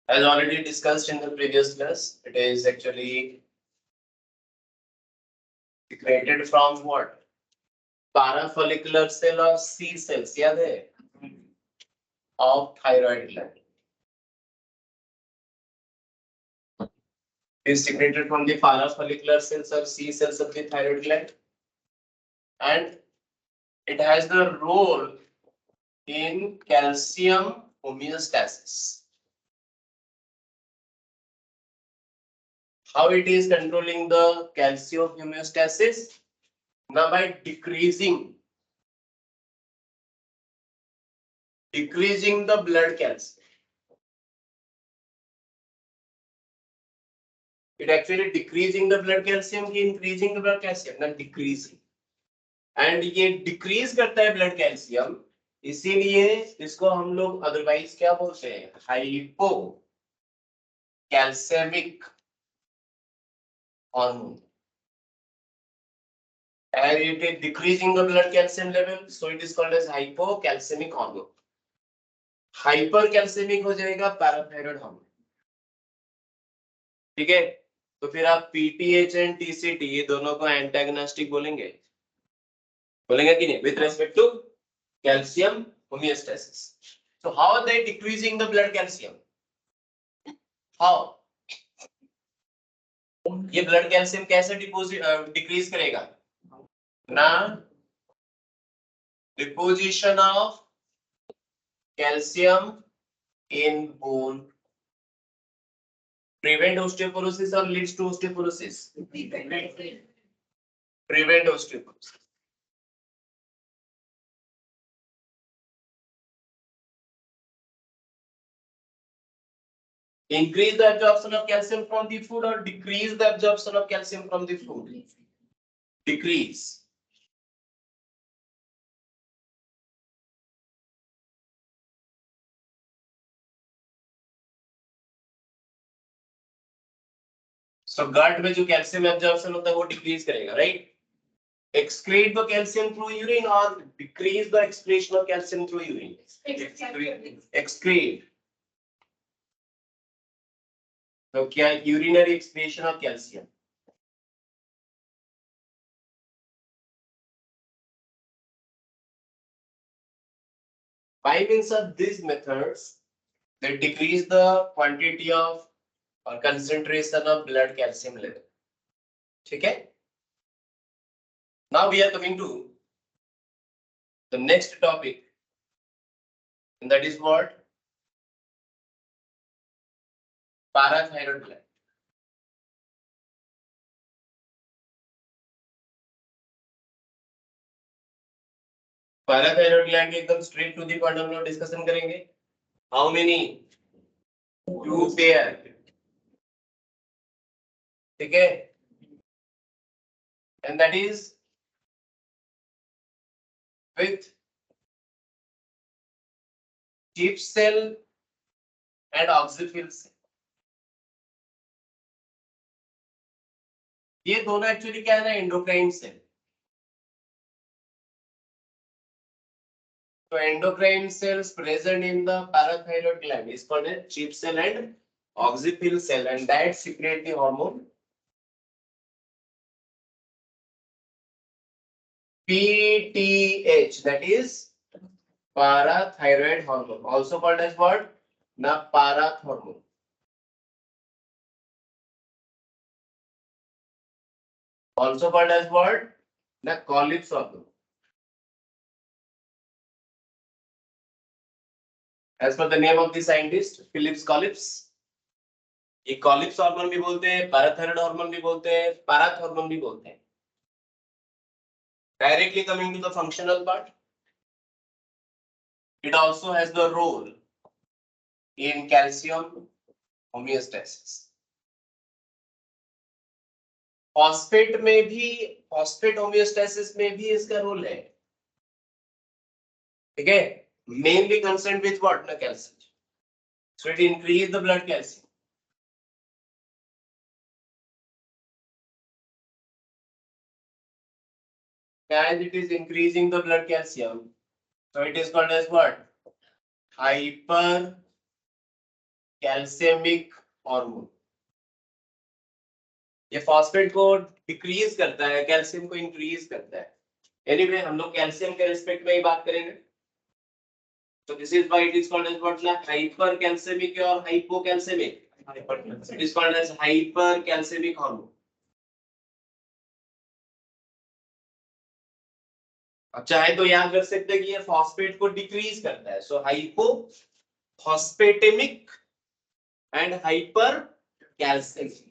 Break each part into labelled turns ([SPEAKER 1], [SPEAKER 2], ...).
[SPEAKER 1] As already discussed in the previous class, it is actually created from what? Parafollicular cell or C cells, याद है? Of thyroid gland. It is secreted from the parafollicular cells or C cells of the thyroid gland, and it has the role in calcium homeostasis. How it is controlling the calcium homeostasis? Now by decreasing the blood calcium. It actually decreasing the blood calcium ki increasing the blood calcium? Not decreasing. And ये decrease करता है blood calcium, इसीलिए इसको हम लोग otherwise क्या बोलते हैं? Hypocalcemic hormone. And it is decreasing the blood calcium level, so it is called as hypocalcemic hormone. Hypercalcemic हो जाएगा parathyroid hormone. ठीक है, तो फिर आप PTH एंड TCT ये दोनों को एंटागोनिस्टिक बोलेंगे कि नहीं? With respect to calcium homeostasis. So how are they decreasing the blood calcium? How? ये blood calcium कैसे decrease करेगा? ना deposition of calcium in bone prevent osteoporosis or leads to osteoporosis? Prevent osteoporosis. Increase the absorption of calcium from the food or decrease the absorption of calcium from the food? Decrease. So gut में जो calcium absorption होता है वो decrease करेगा, right? Excrete the calcium through urine or decrease the excretion of calcium through urine? Excrete. तो क्या urinary excretion of calcium? By means of these methods, they decrease the quantity of or concentration of blood calcium level. ठीक है? Now we are coming to the next topic, and that is what? Parathyroid gland. Parathyroid gland के एकदम straight to the point हम लोग discussion करेंगे. How many? 2 pair. ठीक है? And that is with Chief cell and oxyphil cell. ये दोनों actually क्या है ना, endocrine cell. So endocrine cells present in the parathyroid gland is called as chief cell and oxyphil cell, and that secrete the hormone PTH, that is parathyroid hormone, also called as what? Na parath hormone. Also called as what? Na Colles hormone. As per the name of the scientist, Philip Colles. ये कॉलिप्स hormone भी बोलते हैं, parathyroid hormone भी बोलते हैं, पैराथ hormone भी बोलते हैं. Directly coming to the functional part, it also has the role in calcium homeostasis. Phosphate में भी, phosphate homeostasis में भी इसका रोल है. ठीक है? Mainly concerned with what? Na calcium. So it increase the blood calcium. As it is increasing the blood calcium, so it is called as what? Hypercalcemic calcemic hormone. ये phosphate को decrease करता है, calcium को increase करता है। Anyway हम लोग calcium के रिस्पेक्ट में ही बात करेंगे। तो this is why it is called as what, hypercalcaemic और hypocalcaemic. It is called as hypercalcaemic hormone. अब चाहे तो याद रख सकते हैं कि ये फॉस्फेट को डिक्रीज करता है, so hypophosphataemic and hypercalcaemic.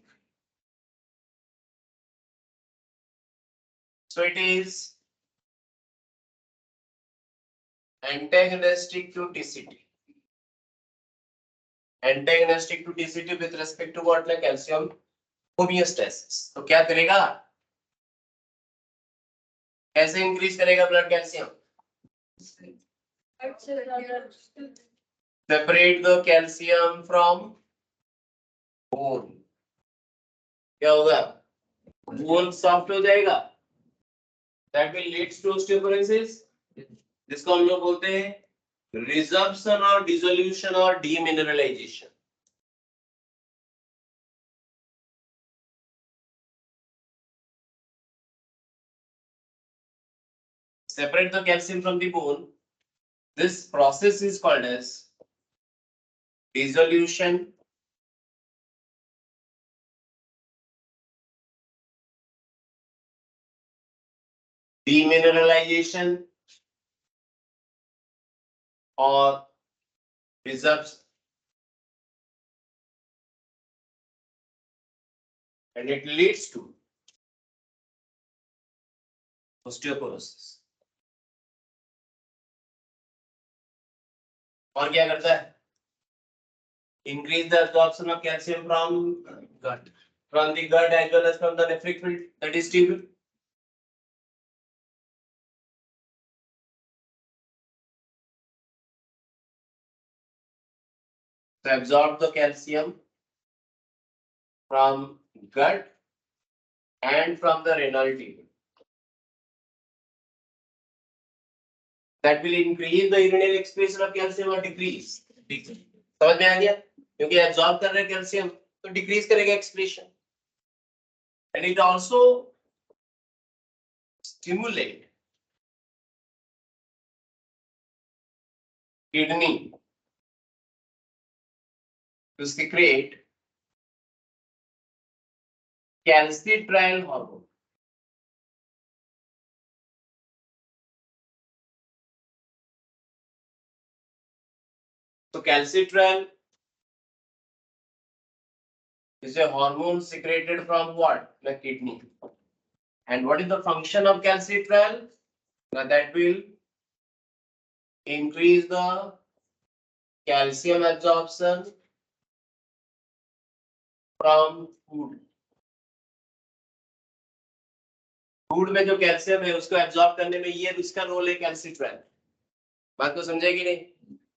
[SPEAKER 1] So it is antagonistic to TCT. Antagonistic to TCT with respect to what, like calcium homeostasis. तो क्या करेगा, कैसे इंक्रीज करेगा blood calcium? Separate the calcium from bone. क्या होगा? Bone soft हो जाएगा. That will leads to osteoporosis, जिसको हम लोग बोलते हैं रिजर्प्शन और डिसोल्यूशन और demineralisation. Separate the calcium from the bone. This process is called as dissolution, demineralization or resorption, and it leads to osteoporosis. और क्या करता है? Increase the absorption of calcium from gut, from the gut as well as from the nephric field, that is tubule. To absorb the calcium from gut and from the renal tubule. That will increase the urinary excretion of calcium or decrease. समझ में आ गया? क्योंकि absorb कर रहे हैं calcium, तो decrease करेगा excretion. And it also stimulate kidney to secrete calcitriol hormone. So calcitriol is a hormone secreted from what? The kidney. And what is the function of calcitriol? Now that will increase the calcium absorption from food. Food में जो calcium है उसको absorb करने में ये इसका role है कैल्सिट्रॉल। बात को समझेगी नहीं?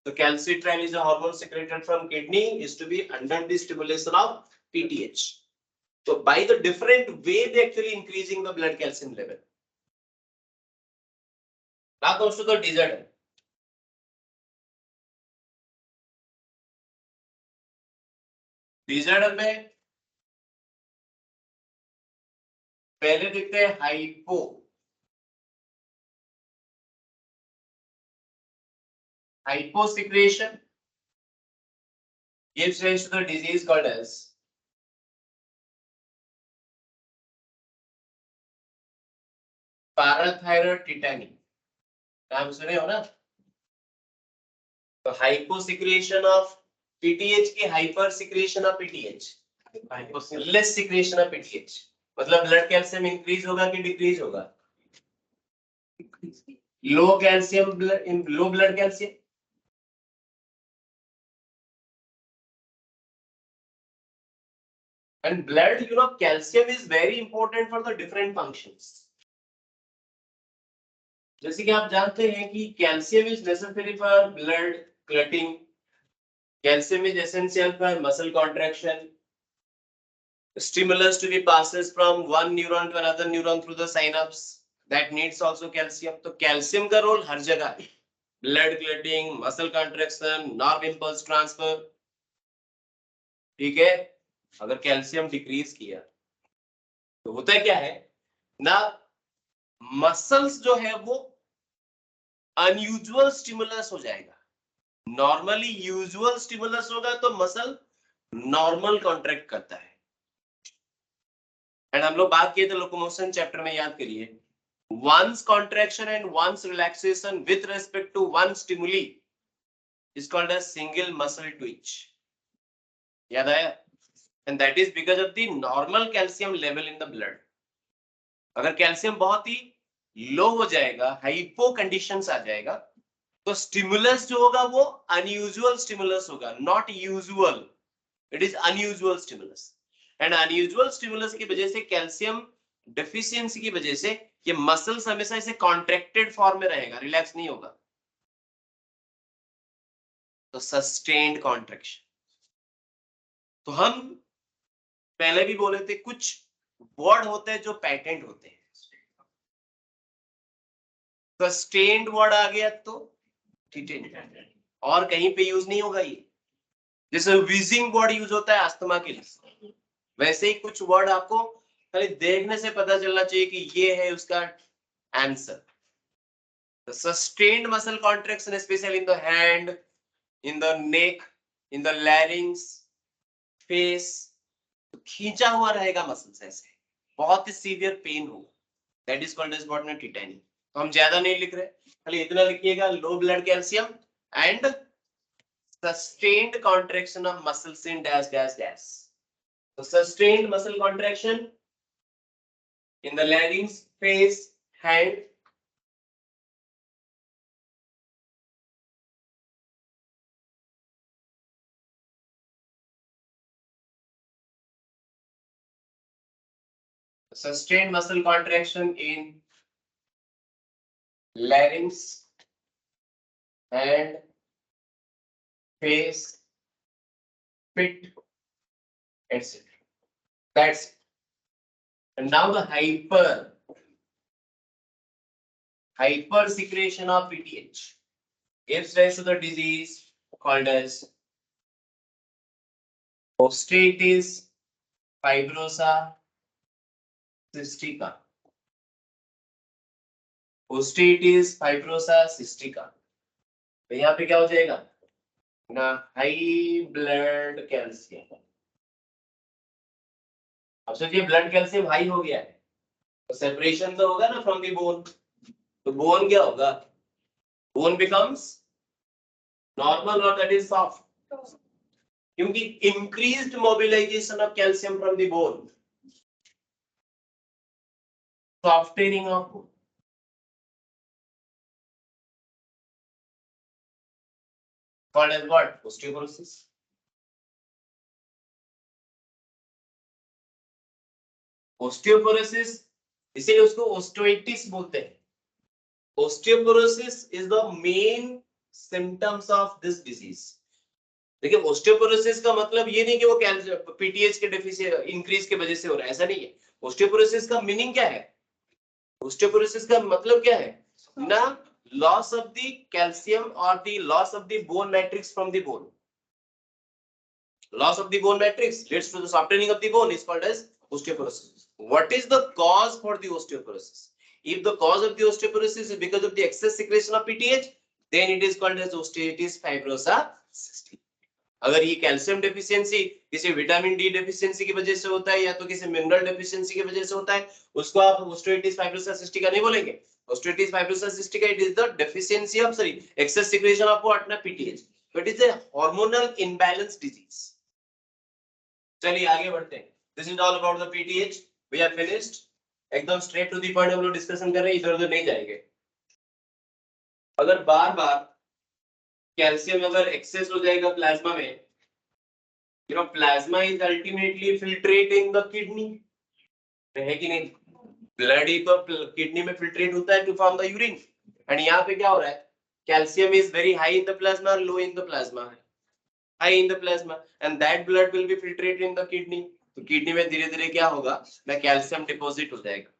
[SPEAKER 1] तो calcitriol is a hormone secreted from kidney is to be under the stimulation of PTH. So by the different way they actually increasing the blood calcium level. Now comes to the disorder. Disorder में पहले देखते हैं hypo. Hyposecretion gives rise to the disease called as parathyroid tetany. नाम सुने हो ना? तो hyposecretion of PTH की hyper secretion of PTH, less secretion of PTH, मतलब ब्लड कैल्शियम इंक्रीज होगा कि डिक्रीज होगा? Low calcium low blood calcium, and blood, you know, calcium is very important for the different functions. जैसे कि आप जानते हैं कि calcium is necessary for blood clotting, calcium is essential for muscle contraction, stimulus to be passes from one neuron to another neuron through the synapse that needs also calcium. तो calcium का role हर जगह है, blood clotting, muscle contraction, nerve impulse transfer, ठीक है, अगर calcium decrease किया तो होता क्या है ना, मसल्स जो है वो अनयूजुअल स्टिमुलस हो जाएगा। नॉर्मली यूजुअल स्टिमुलस होगा तो मसल नॉर्मल कॉन्ट्रैक्ट करता है। एंड हम लोग बात किए थे लोकोमोशन चैप्टर में, याद करिए, once contraction and once relaxation with respect to one stimuli is called as single muscle twitch. याद आया? And that is because of the normal calcium level in the blood. अगर कैल्शियम बहुत ही लो हो जाएगा, हाइपो कंडीशंस आ जाएगा, तो stimulus जो होगा वो अनयूजुअल स्टिमुलस होगा, not usual, it is unusual stimulus. And unusual stimulus की वजह से, कैल्शियम डेफिशिएंसी की वजह से, ये मसल्स हमेशा इसे कॉन्ट्रैक्टेड फॉर्म में रहेगा, रिलैक्स नहीं होगा, तो सस्टेन्ड कॉन्ट्रैक्शन। तो हम पहले भी बोले थे कुछ वर्ड होते हैं जो पैटेंट होते हैं। सस्टेन्ड वर्ड आ गया तो ठीक है, और कहीं पे यूज नहीं होगा ये। जैसे विजिंग वर्ड यूज होता है अस्थमा के लिए, वैसे ही कुछ वर्ड आपको खाली देखने से पता चलना चाहिए कि ये है उसका answer. The sustained muscle contraction, especially in the hand, in the neck, in the larynx, face, तो खींचा हुआ रहेगा मसल्स, ऐसे बहुत ही सीवियर पेन होगा, that is called as botnet tetany. तो हम ज्यादा नहीं लिख रहे, खाली इतना लिखिएगा, low blood calcium and sustained contraction of muscles in dash dash dash. So sustained muscle contraction in the larynx, face, hand, sustained muscle contraction in larynx, hand, face, pit, etc. That's it. And now the hyper secretion of PTH gives rise to the disease called as osteitis fibrosa cystica. Osteitis fibrosa cystica. तो यहाँ पे क्या हो जाएगा ना, high blood calcium. अब सोचिए blood calcium high हो गया है तो सेपरेशन तो होगा ना फ्रॉम द बोन, तो बोन क्या होगा, बोन बिकम्स नॉर्मल और दैट इज सॉफ्ट, क्योंकि increased mobilisation of calcium from the bone, softening of bone. Called as what? Osteoporosis. Osteoporosis, इसीलिए उसको ओस्टियोइटिस बोलते हैं। Osteoporosis is the main symptoms of this disease. देखिए ओस्टियोपोरोसिस का मतलब ये नहीं कि वो पीटीएच के डेफिशिएंट इंक्रीज के वजह से हो रहा है, ऐसा नहीं है। ओस्टियोपोरोसिस का मीनिंग क्या है, ओस्टियोपोरोसिस का मतलब क्या है ना, लॉस ऑफ द कैल्शियम और the loss of the bone matrix from the bone. Loss of the bone matrix leads to the softening of the bone is called as osteoporosis. What is the cause for the osteoporosis? If the cause of the osteoporosis is because of the excess secretion of PTH, then it is called as osteitis fibrosa cystica. अगर ये calcium deficiency किसी vitamin D deficiency की वजह से होता है या तो किसी मिनरल डेफिशिएंसी की वजह से होता है, उसको आप ओस्टियोइटिस फाइब्रोसा सिस्टिका नहीं बोलेंगे। Osteitis fibrosa cystica it is the deficiency of excess secretion of what ना PTH, but it is a hormonal imbalance disease. चलिए आगे बढ़ते हैं। This is all about the PTH, we are finished, एकदम straight to the point हम लोग discussion कर रहे हैं, इधर उधर नहीं जाएंगे। अगर बार बार कैल्शियम अगर एक्सेस हो जाएगा प्लाज्मा में, you know plasma is ultimately filtrate in the kidney, है कि नहीं, ब्लड ही तो किडनी में फिल्ट्रेट होता है to form the urine, and यहाँ पे क्या हो रहा है, calcium is very high in the plasma, low in the plasma, high in the plasma, and that blood will be filtrated in the kidney. तो किडनी में धीरे धीरे क्या होगा ना, कैल्शियम डिपॉजिट हो जाएगा,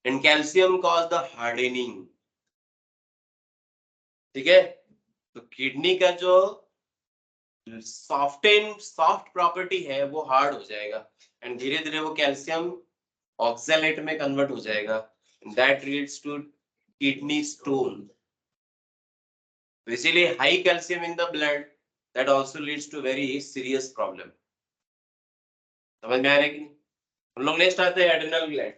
[SPEAKER 1] and calcium cause the hardening. ठीक है, तो किडनी का जो सॉफ्ट प्रॉपर्टी है वो हार्ड हो जाएगा एंड धीरे धीरे वो कैल्शियम ऑक्सैलेट में कन्वर्ट हो जाएगा, that leads to kidney stone. तो इसीलिए high calcium in the blood that also leads to very serious problem. समझ में आ रहा है कि नहीं? हम लोग नेक्स्ट आते हैं adrenal gland.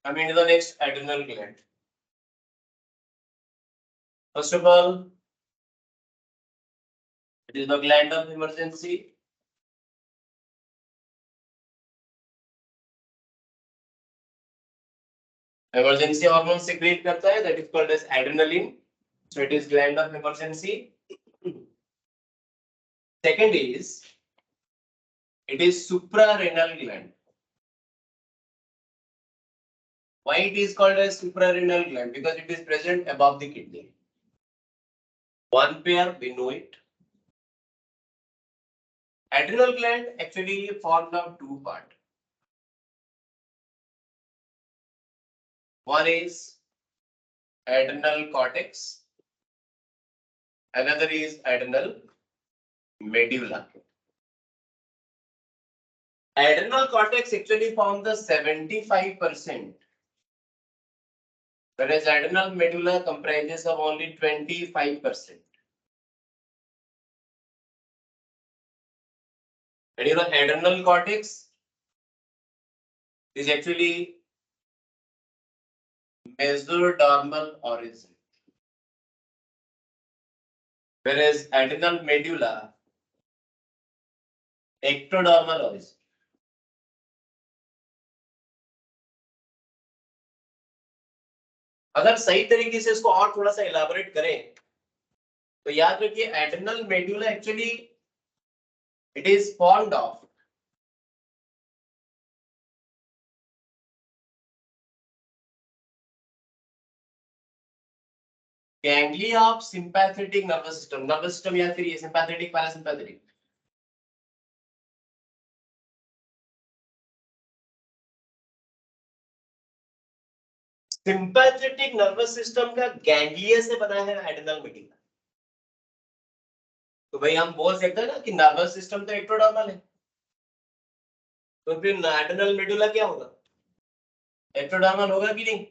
[SPEAKER 1] Coming to the next adrenal gland. First of all, it is the gland of emergency. Emergency hormone secrete करता है, that is called as adrenaline. So it is gland of emergency. Second is, it is suprarenal gland. Why it is called as suprarenal gland? Because it is present above the kidney. One pair, we know it. Adrenal gland actually formed of two parts. One is adrenal cortex. Another is adrenal medulla. Adrenal cortex actually forms the 75%, whereas adrenal medulla comprises of only 25%. And you know, adrenal cortex is actually mesodermal origin, whereas adrenal medulla ectodermal origin. अगर सही तरीके से इसको और थोड़ा सा elaborate करें तो याद रखिए adrenal medulla actually it is formed of ganglia of sympathetic nervous system या फिर ये sympathetic parasympathetic. Sympathetic nervous system का गैंग्लिया से बना है एड्रेनल मेड्यूला। तो भाई हम बोल सकते हैं ना कि नर्वस सिस्टम तो एक्टोडर्मल है, तो फिर एड्रेनल मेडुला क्या होगा? एक्टोडर्मल होगा कि नहीं?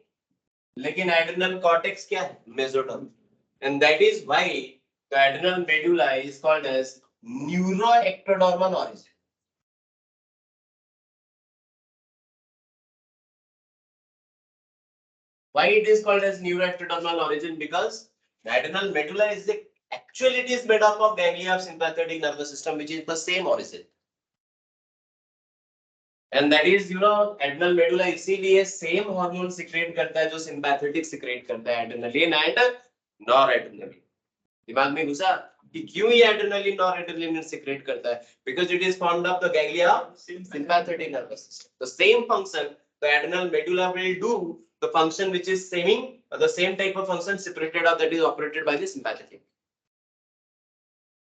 [SPEAKER 1] लेकिन एड्रेनल कॉर्टेक्स क्या है? Mesodermal, and that is why the adrenal medulla is called as neuroectodermal origin. Why it is called as neuroectodermal origin? Because the adrenal medulla is the actually it is made up of ganglia of sympathetic nervous system, which is the same origin, and that is adrenal medulla इसीलिए same hormone secrete करता है जो sympathetic secrete करता है, adrenaline and noradrenaline। दिमाग में घुसा कि क्यों ये adrenaline noradrenaline secrete करता है? Because it is formed of the ganglia of sympathetic nervous system. The same function the adrenal medulla will do, the function which is the same type of function separated out, that is operated by the sympathetic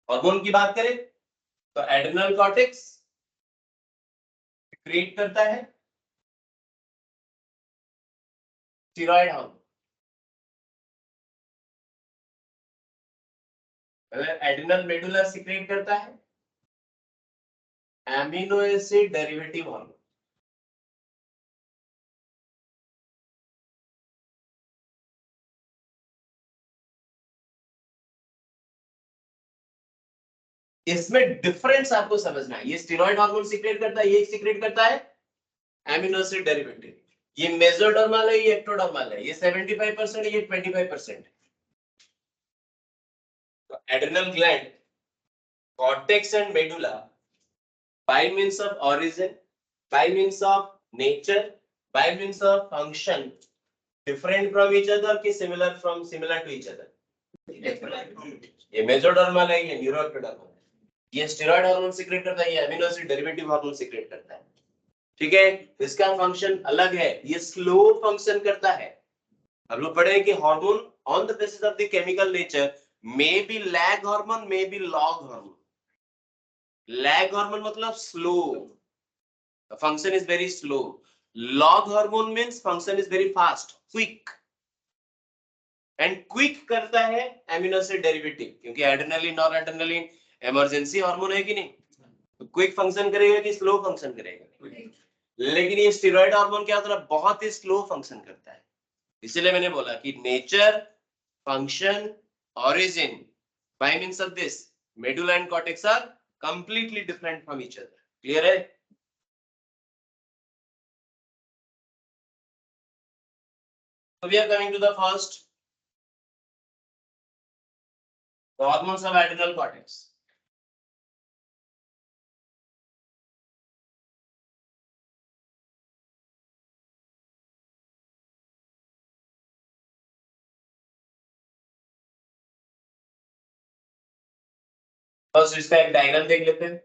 [SPEAKER 1] hormone की बात करें तो adrenal cortex create करता है steroid hormone, adrenal medulla secret करता है amino acid derivative hormone. इसमें difference आपको समझना है, ये स्टीरॉयड हार्मोन सीक्रेट करता है, ये सीक्रेट करता है एमिनो एसिड डेरिवेटिव। ये मेसोडर्मल है, ये एक्टोडर्मल है, ये 75% है, ये 25%। तो adrenal gland, cortex and medulla by means of origin, by means of nature, by means of function different from each other कि similar to each other। ये मेसोडर्मल है, ये न्यूरोएक्टोडर्मल है, ये स्टेरॉयड हार्मोन सीक्रेट करता है, ये amino acid derivative hormone secrete करता है। ठीक है, इसका फंक्शन अलग है, ये स्लो फंक्शन करता है। हम लोग पढ़े कि hormone on the basis of the chemical nature may be lag hormone, may be log hormone. Lag hormone मतलब slow, The function is very slow. Log hormone means function is very fast, quick. And quick करता है amino acid derivative, क्योंकि adrenaline और adrenaline emergency hormone है कि नहीं? तो quick function करेगा कि slow function करेगा? लेकिन ये steroid hormone क्या होता है, बहुत ही slow function करता है. इसलिए मैंने बोला कि nature, function, origin, by means of this, medulla and cortex are completely different from each other. Clear है? So we are coming to the first. The hormones of adrenal cortex. First इसका एक diagram देख लेते हैं.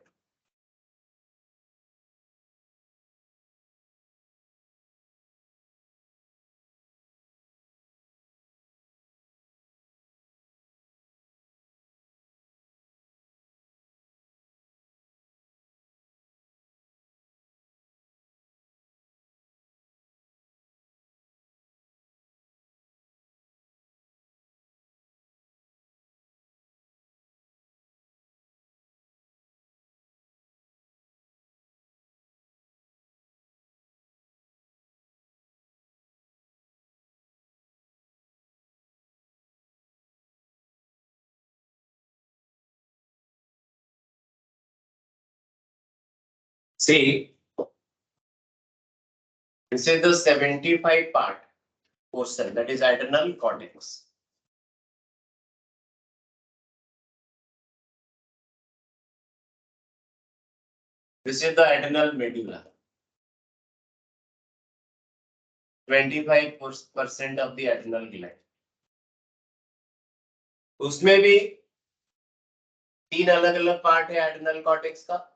[SPEAKER 1] See, this is the 75 part portion, that is adrenal cortex. This is the adrenal medulla. 25% of the adrenal gland. उसमें भी तीन अलग अलग पार्ट है adrenal cortex का.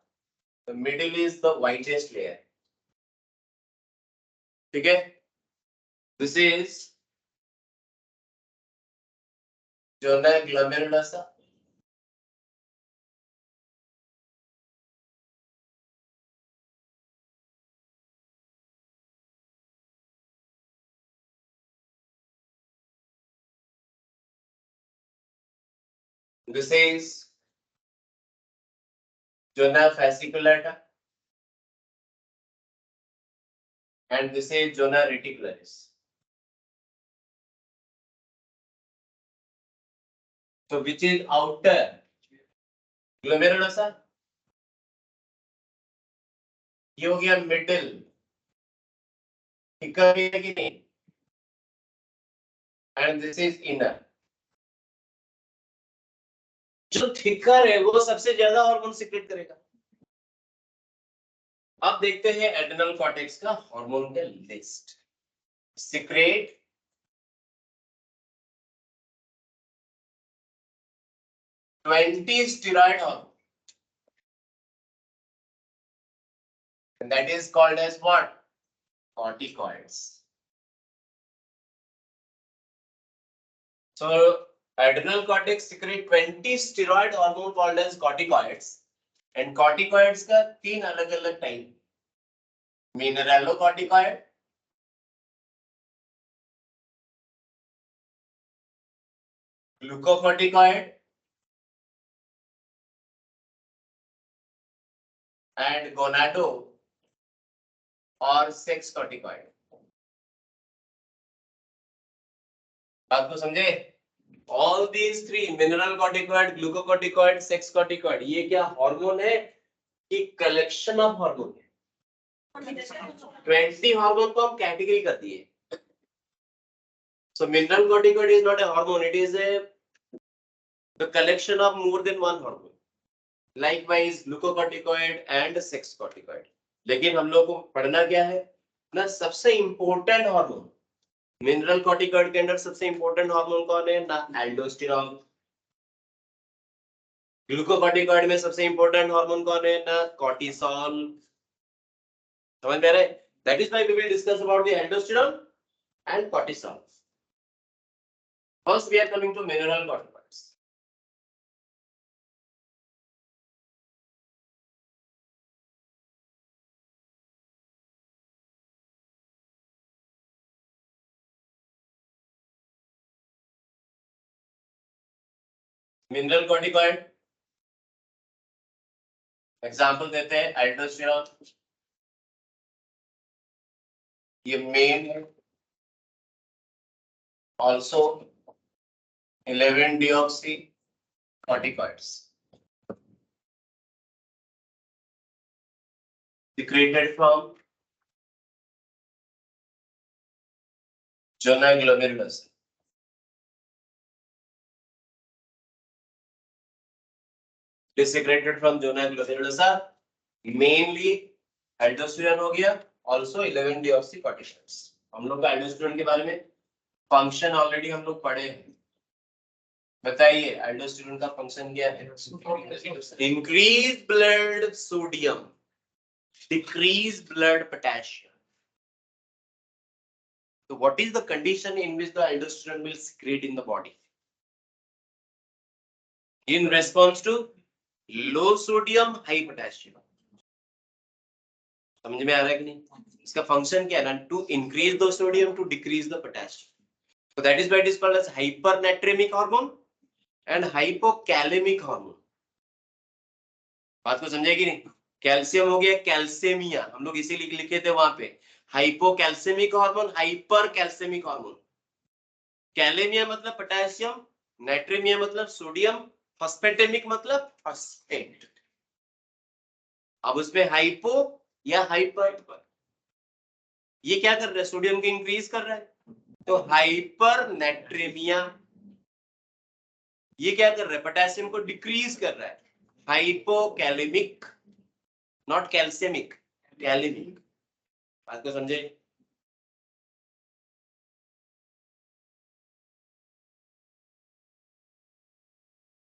[SPEAKER 1] The middle is the whitest layer. ठीक है? This is zona glomerulosa. This is zona fasciculata. And this is zona reticularis. So which is outer glomerulosa? ये हो गया मिडिल. थिकर है कि नहीं? And this is inner. जो थिकर है वो सबसे ज्यादा हार्मोन सीक्रेट करेगा. अब देखते हैं एड्रेनल कॉर्टेक्स का हार्मोन का list. Secret 20 steroid hormone, and that is called as what? Corticoids. So adrenal cortex secrete 20 steroid hormone called as corticoids, and corticoids का तीन अलग अलग type. Mineralocorticoid, glucocorticoid, and gonado or sex corticoid. बात को समझे? All these three, mineral corticoid, glucocorticoid, sex corticoid, ये क्या hormone है कि कलेक्शन ऑफ हार्मोन है? 20 हार्मोन को हम कैटेगरी कर दिए. So mineral corticoid is not a hormone, it is the collection of more than one hormone. Likewise glucocorticoid and sex corticoid. लेकिन हम लोग को पढ़ना क्या है ना, सबसे इंपॉर्टेंट हार्मोन. मिनरल कॉर्टिकॉइड के अंदर सबसे इंपॉर्टेंट हार्मोन कौन है ना? एल्डोस्टेरॉन. ग्लूकोकॉर्टिकॉइड में सबसे इंपॉर्टेंट हार्मोन कौन है ना? कॉर्टिसोल. समझ में आ रहा है? That is why we will discuss about the aldosterone and cortisol. First we are coming to mineral corticoid. Mineral corticoid example देते हैं एल्डोस्टेरॉन, ये मेन है, also 11 deoxy corticoids secreted from zona glomerulus. It is secreted from zona glomerulus. Mainly aldosterone हो गया, also 11 deoxycorticoids. हम लोग का aldosterone के बारे में फंक्शन ऑलरेडी हम लोग पढ़े हैं. बताइए aldosterone का फंक्शन क्या है? Increase blood sodium, decrease blood potassium. So what is the condition in which the aldosterone will secrete in the body? In response to low sodium, high potassium. समझ में आ रहा है कि नहीं? इसका फंक्शन क्या है ना? To increase the sodium, to decrease the potassium. So that is why it is called as hypernatremic hormone and hypocalemic hormone. बात को समझे कि नहीं? कैल्शियम हो गया कैल्सेमिया, हम लोग इसीलिए लिखे थे वहां पे हाइपोकैल्सेमिक हार्मोन, हाइपर कैल्सेमिक हार्मोन. कैलेमिया मतलब पोटेशियम, नाइट्रेमिया मतलब सोडियम, फॉस्फेटेमिक मतलब फॉस्फेट. अब उसमें हाइपो या हाइपर, ये क्या कर रहा है? सोडियम को इंक्रीज कर रहा है, तो हाइपर नाइट्रेमिया. ये क्या कर रहा है? पोटेशियम को डिक्रीज कर रहा है, हाइपोकैलेमिक, नॉट कैल्सियमिक, कैलेमिक. बात को समझे?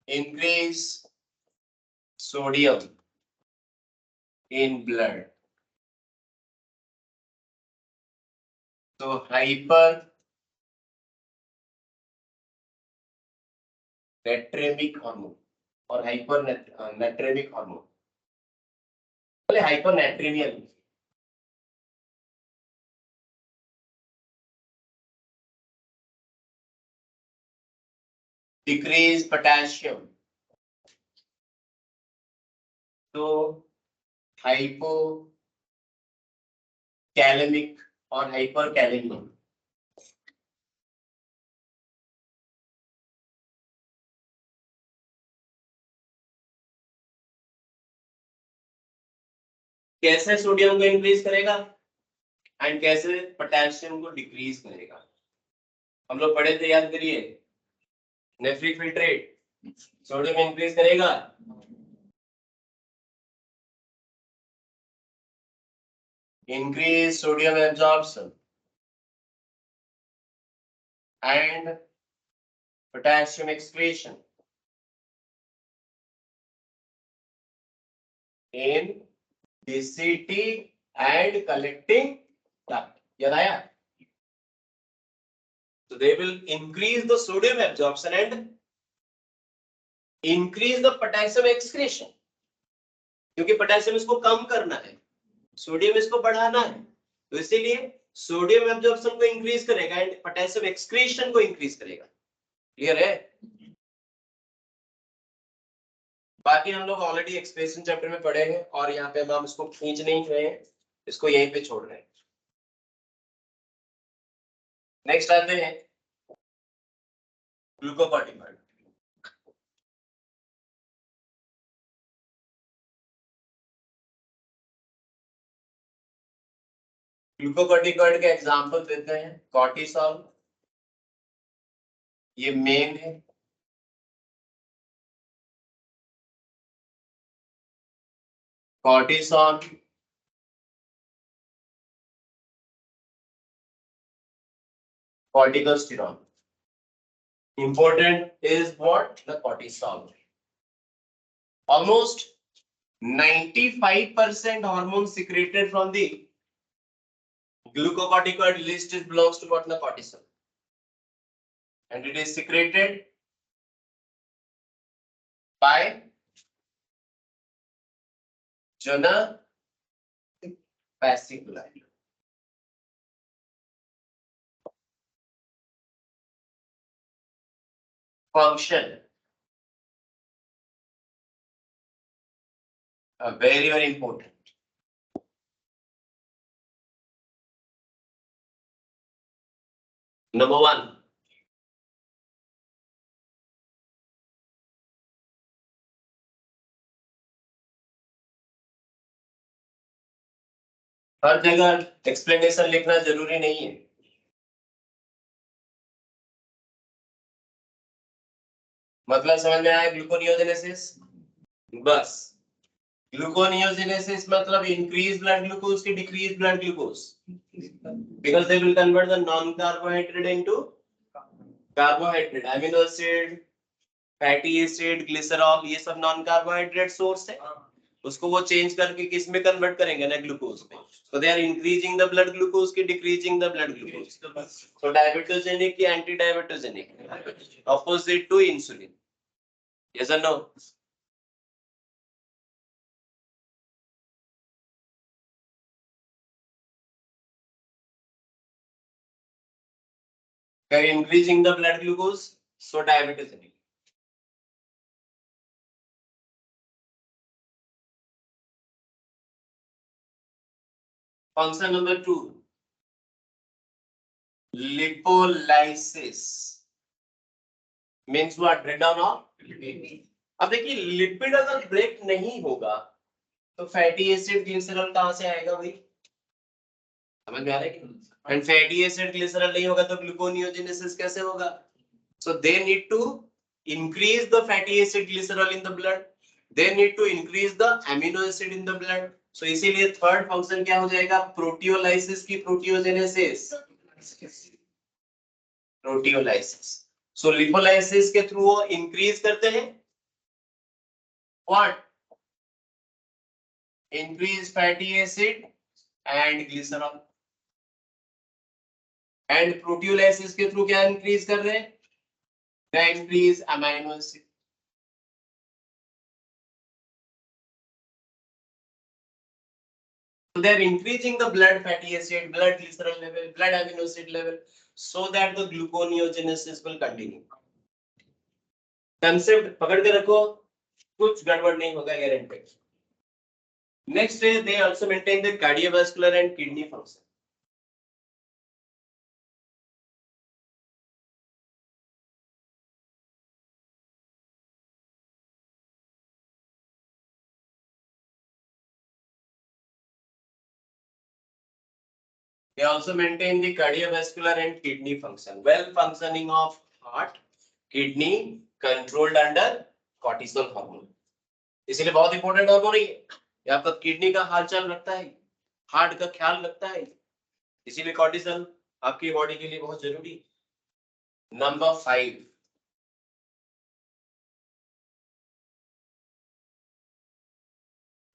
[SPEAKER 1] Increase sodium in blood, so hyper natremic hormone और hyper natremic hormone, बोले hyper natremia. Decrease potassium, so hypocalemic और hypercalemic. कैसे सोडियम को इंक्रीज करेगा एंड कैसे पोटेशियम को डिक्रीज करेगा? हम लोग पढ़े थे, याद करिए. नेफ्रिक फिल्ट्रेट सोडियम इंक्रीज करेगा, increase sodium absorption and potassium excretion in DCT and collecting duct. याद आया? So they will increase the sodium absorption and increase the potassium excretion. क्योंकि पोटेशियम इसको कम करना है, सोडियम इसको बढ़ाना है, तो इसीलिए सोडियम एब्जॉर्प्शन को इंक्रीज करेगा एंड पोटेशियम एक्सक्रीशन को इंक्रीज करेगा. क्लियर है? बाकी हम लोग ऑलरेडी एक्सप्रेशन चैप्टर में पढ़े हैं और यहाँ पे हम इसको खींच नहीं रहे हैं, इसको यहीं पे छोड़ रहे हैं. नेक्स्ट आते हैं ग्लूकोकॉर्टिकॉइड. ग्लूकोकॉर्टिकॉइड के एग्जांपल देते हैं. कॉर्टिसोल, ये मेन है. Cortisol, corticosterone. Important is what? The cortisol. Almost 95% hormone secreted from the glucocorticoid list is belongs to what? The cortisol. And it is secreted by zona fasciculi. Function. Very very important. Number 1. हर जगह explanation लिखना जरूरी नहीं है. मतलब समझ में आया? Gluconeogenesis, बस. Gluconeogenesis मतलब increase blood glucose की decrease blood glucose, because they will convert the non-carbohydrate into carbohydrate. Amino acid, fatty acid, glycerol, ये सब non-carbohydrate source है. उसको वो change करके किस में convert करेंगे ना, glucose में. So they are increasing the blood glucose की decreasing the blood glucose. So diabetogenic की anti-diabetogenic, opposite to insulin. Yes or no? They are increasing the blood glucose, so diabetogenic. Function number 2, lipolysis means what? Breakdown of lipid. अब देखिए lipid अगर break नहीं होगा तो fatty acid glycerol कहां से आएगा भाई? समझ में आ रहा है कि? एंड फैटी एसिड ग्लिसरॉल नहीं होगा तो ग्लूकोनियोजेनेसिस कैसे होगा? So they need to increase the fatty acid glycerol in the blood. They need to increase the amino acid in the blood. So इसीलिए थर्ड फंक्शन क्या हो जाएगा? प्रोटियोलाइसिस की प्रोटियोजेनेसिस. प्रोटियोलाइसिस. So लिपोलाइसिस के थ्रू वो increase करते हैं what? Increase fatty acid and glycerol. And proteolysis के थ्रू क्या इंक्रीज कर रहे हैं? They increase amino acid. So they are increasing the blood fatty acid, blood glycerol level, blood amino acid level, so that the gluconeogenesis will continue. Concept पकड़ के रखो, कुछ गड़बड़ नहीं होगा guaranteed. Next is they also maintain the cardiovascular and kidney function. They also maintain the cardiovascular and kidney function. Well functioning of heart, kidney controlled under cortisol hormone. इसलिए बहुत important hormone है ये आपका किडनी का हालचाल रखता है, heart का ख्याल रखता है, इसीलिए कॉर्टिसोल आपकी बॉडी के लिए बहुत जरूरी. नंबर 5,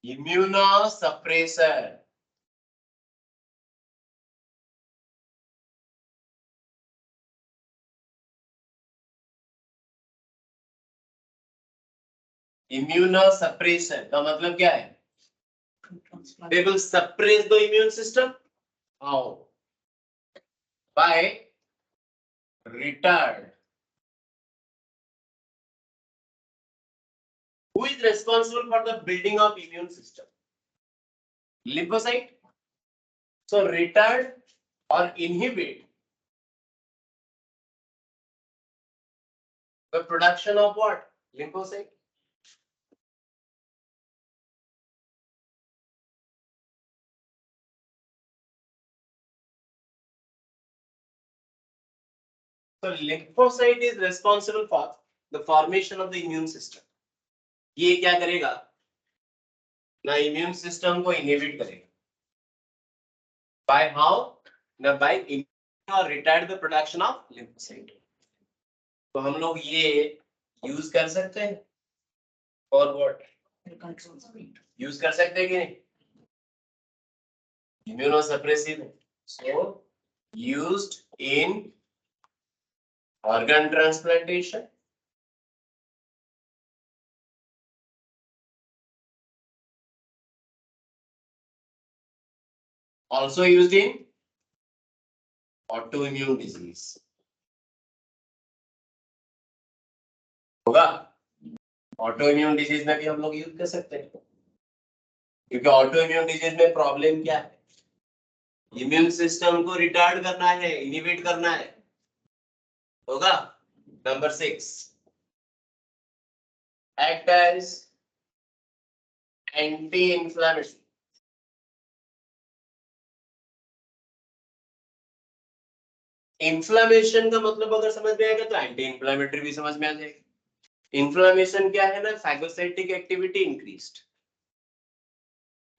[SPEAKER 1] इम्यूनोसप्रेसर. इम्यूनोसप्रेशन का मतलब क्या है? They will suppress the immune system. How? By retard. Who is responsible for the building of immune system? Lymphocyte. So retard or inhibit the production of what? Lymphocyte. So lymphocyte is responsible for the formation of the immune system. ये क्या करेगा? ना immune system को inhibit करेगा. By how? ना by or retard the production of lymphocyte. तो हम लोग ये यूज कर सकते हैं और what? यूज कर सकते हैं कि नहीं? Immunosuppressive. So used in organ transplantation. Also used in autoimmune disease. होगा? Autoimmune disease में भी हम लोग यूज कर सकते हैं. क्योंकि ऑटो इम्यून डिजीज में प्रॉब्लम क्या है, इम्यून सिस्टम को रिटार्ड करना है, इनिबिट करना है, होगा। Number 6, act as anti inflammatory. Inflammation का मतलब अगर समझ में आएगा तो एंटी इंफ्लेमेटरी भी समझ में आ जाएगा। इन्फ्लामेशन क्या है ना, phagocytic activity increased,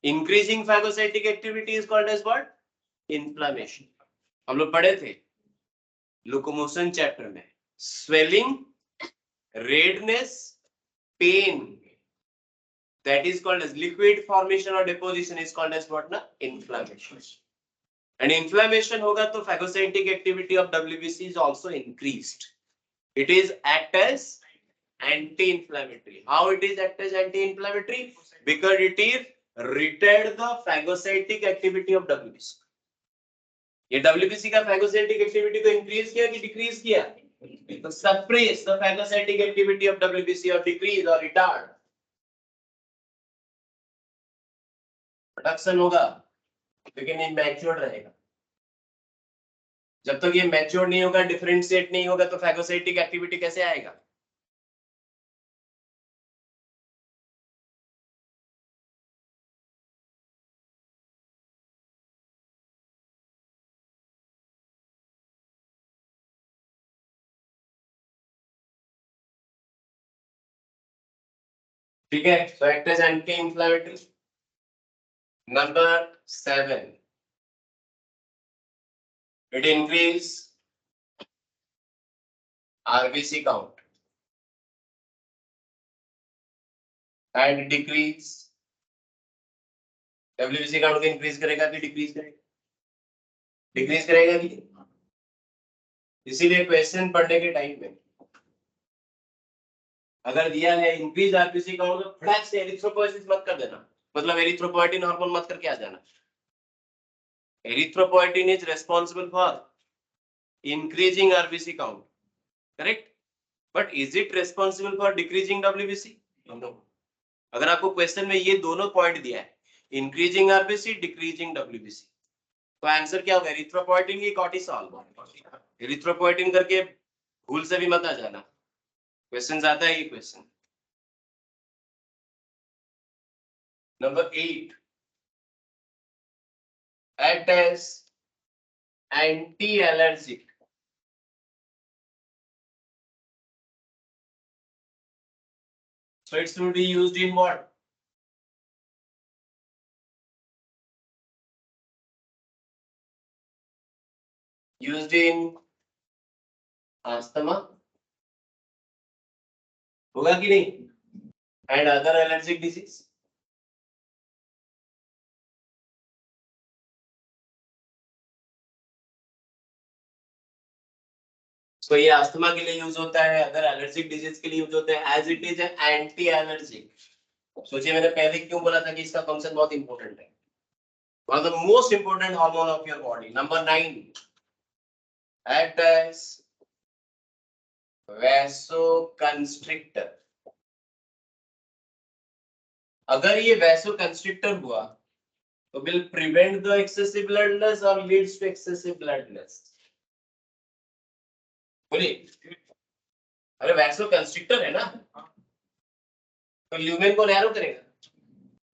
[SPEAKER 1] increasing phagocytic activity is called as what, inflammation. हम लोग पढ़े थे लोकोमोशन चैप्टर में, swelling, redness, pain, that is called as liquid formation or deposition is called as what na, inflammation. And inflammation hoga to phagocytic activity of WBC is also increased. It is act as anti-inflammatory. How it is act as anti-inflammatory? Because it is retard the phagocytic activity of WBC. ये WBC का phagocytic activity को increase किया कि decrease किया? तो suppress the phagocytic activity of WBC or decrease or retard. Production होगा लेकिन ये मैच्योर रहेगा। जब तक ये मैच्योर नहीं होगा, डिफरेंशिएट नहीं होगा, तो फैगोसाइटिक एक्टिविटी कैसे आएगा? ठीक है, so act as anti-inflammatory. Number 7, it increase RBC count and decrease WBC count को इंक्रीज करेगा कि डिक्रीज करेगा? डिक्रीज करेगा कि? इसीलिए क्वेश्चन पढ़ने के टाइम में अगर दिया है इंक्रीज आरबीसी काउंट तो फटाक से एरिथ्रोपोइसिस मत कर देना, मतलब एरिथ्रोपोइटिन हार्मोन मत करके आ जाना। Erythropoietin is responsible for increasing RBC count, correct, but is it responsible for decreasing WBC? No. अगर आपको क्वेश्चन में ये दोनों पॉइंट दिया है, इंक्रीजिंग आरबीसी, डिक्रीजिंग डब्ल्यूबीसी, तो आंसर क्या होगा, एरिथ्रोपोइटिन की कॉर्टिसोल। एरिथ्रोपोइटिन करके भूल से भी मत आ जाना, क्वेश्चन आता है ये question. Number 8, act as anti-allergic. So it should be used in what? Used in asthma, होगा कि नहीं? And other allergic disease. तो ये अस्थमा के लिए यूज होता है, अदर एलर्जिक डिजीज के लिए यूज होता है, as it is anti allergic. सोचिए मैंने पहले क्यों बोला था कि इसका कॉन्सेप्ट बहुत इंपॉर्टेंट है, one of the most important hormone of your body. Number 9, act as vasoconstrictor. अगर ये वैसोकंस्ट्रिक्टर हुआ तो will prevent the excessive blood loss or leads to excessive blood loss? बोलिए, अरे वैसोकंस्ट्रिक्टर है ना, तो ल्यूमेन को नैरो करेगा।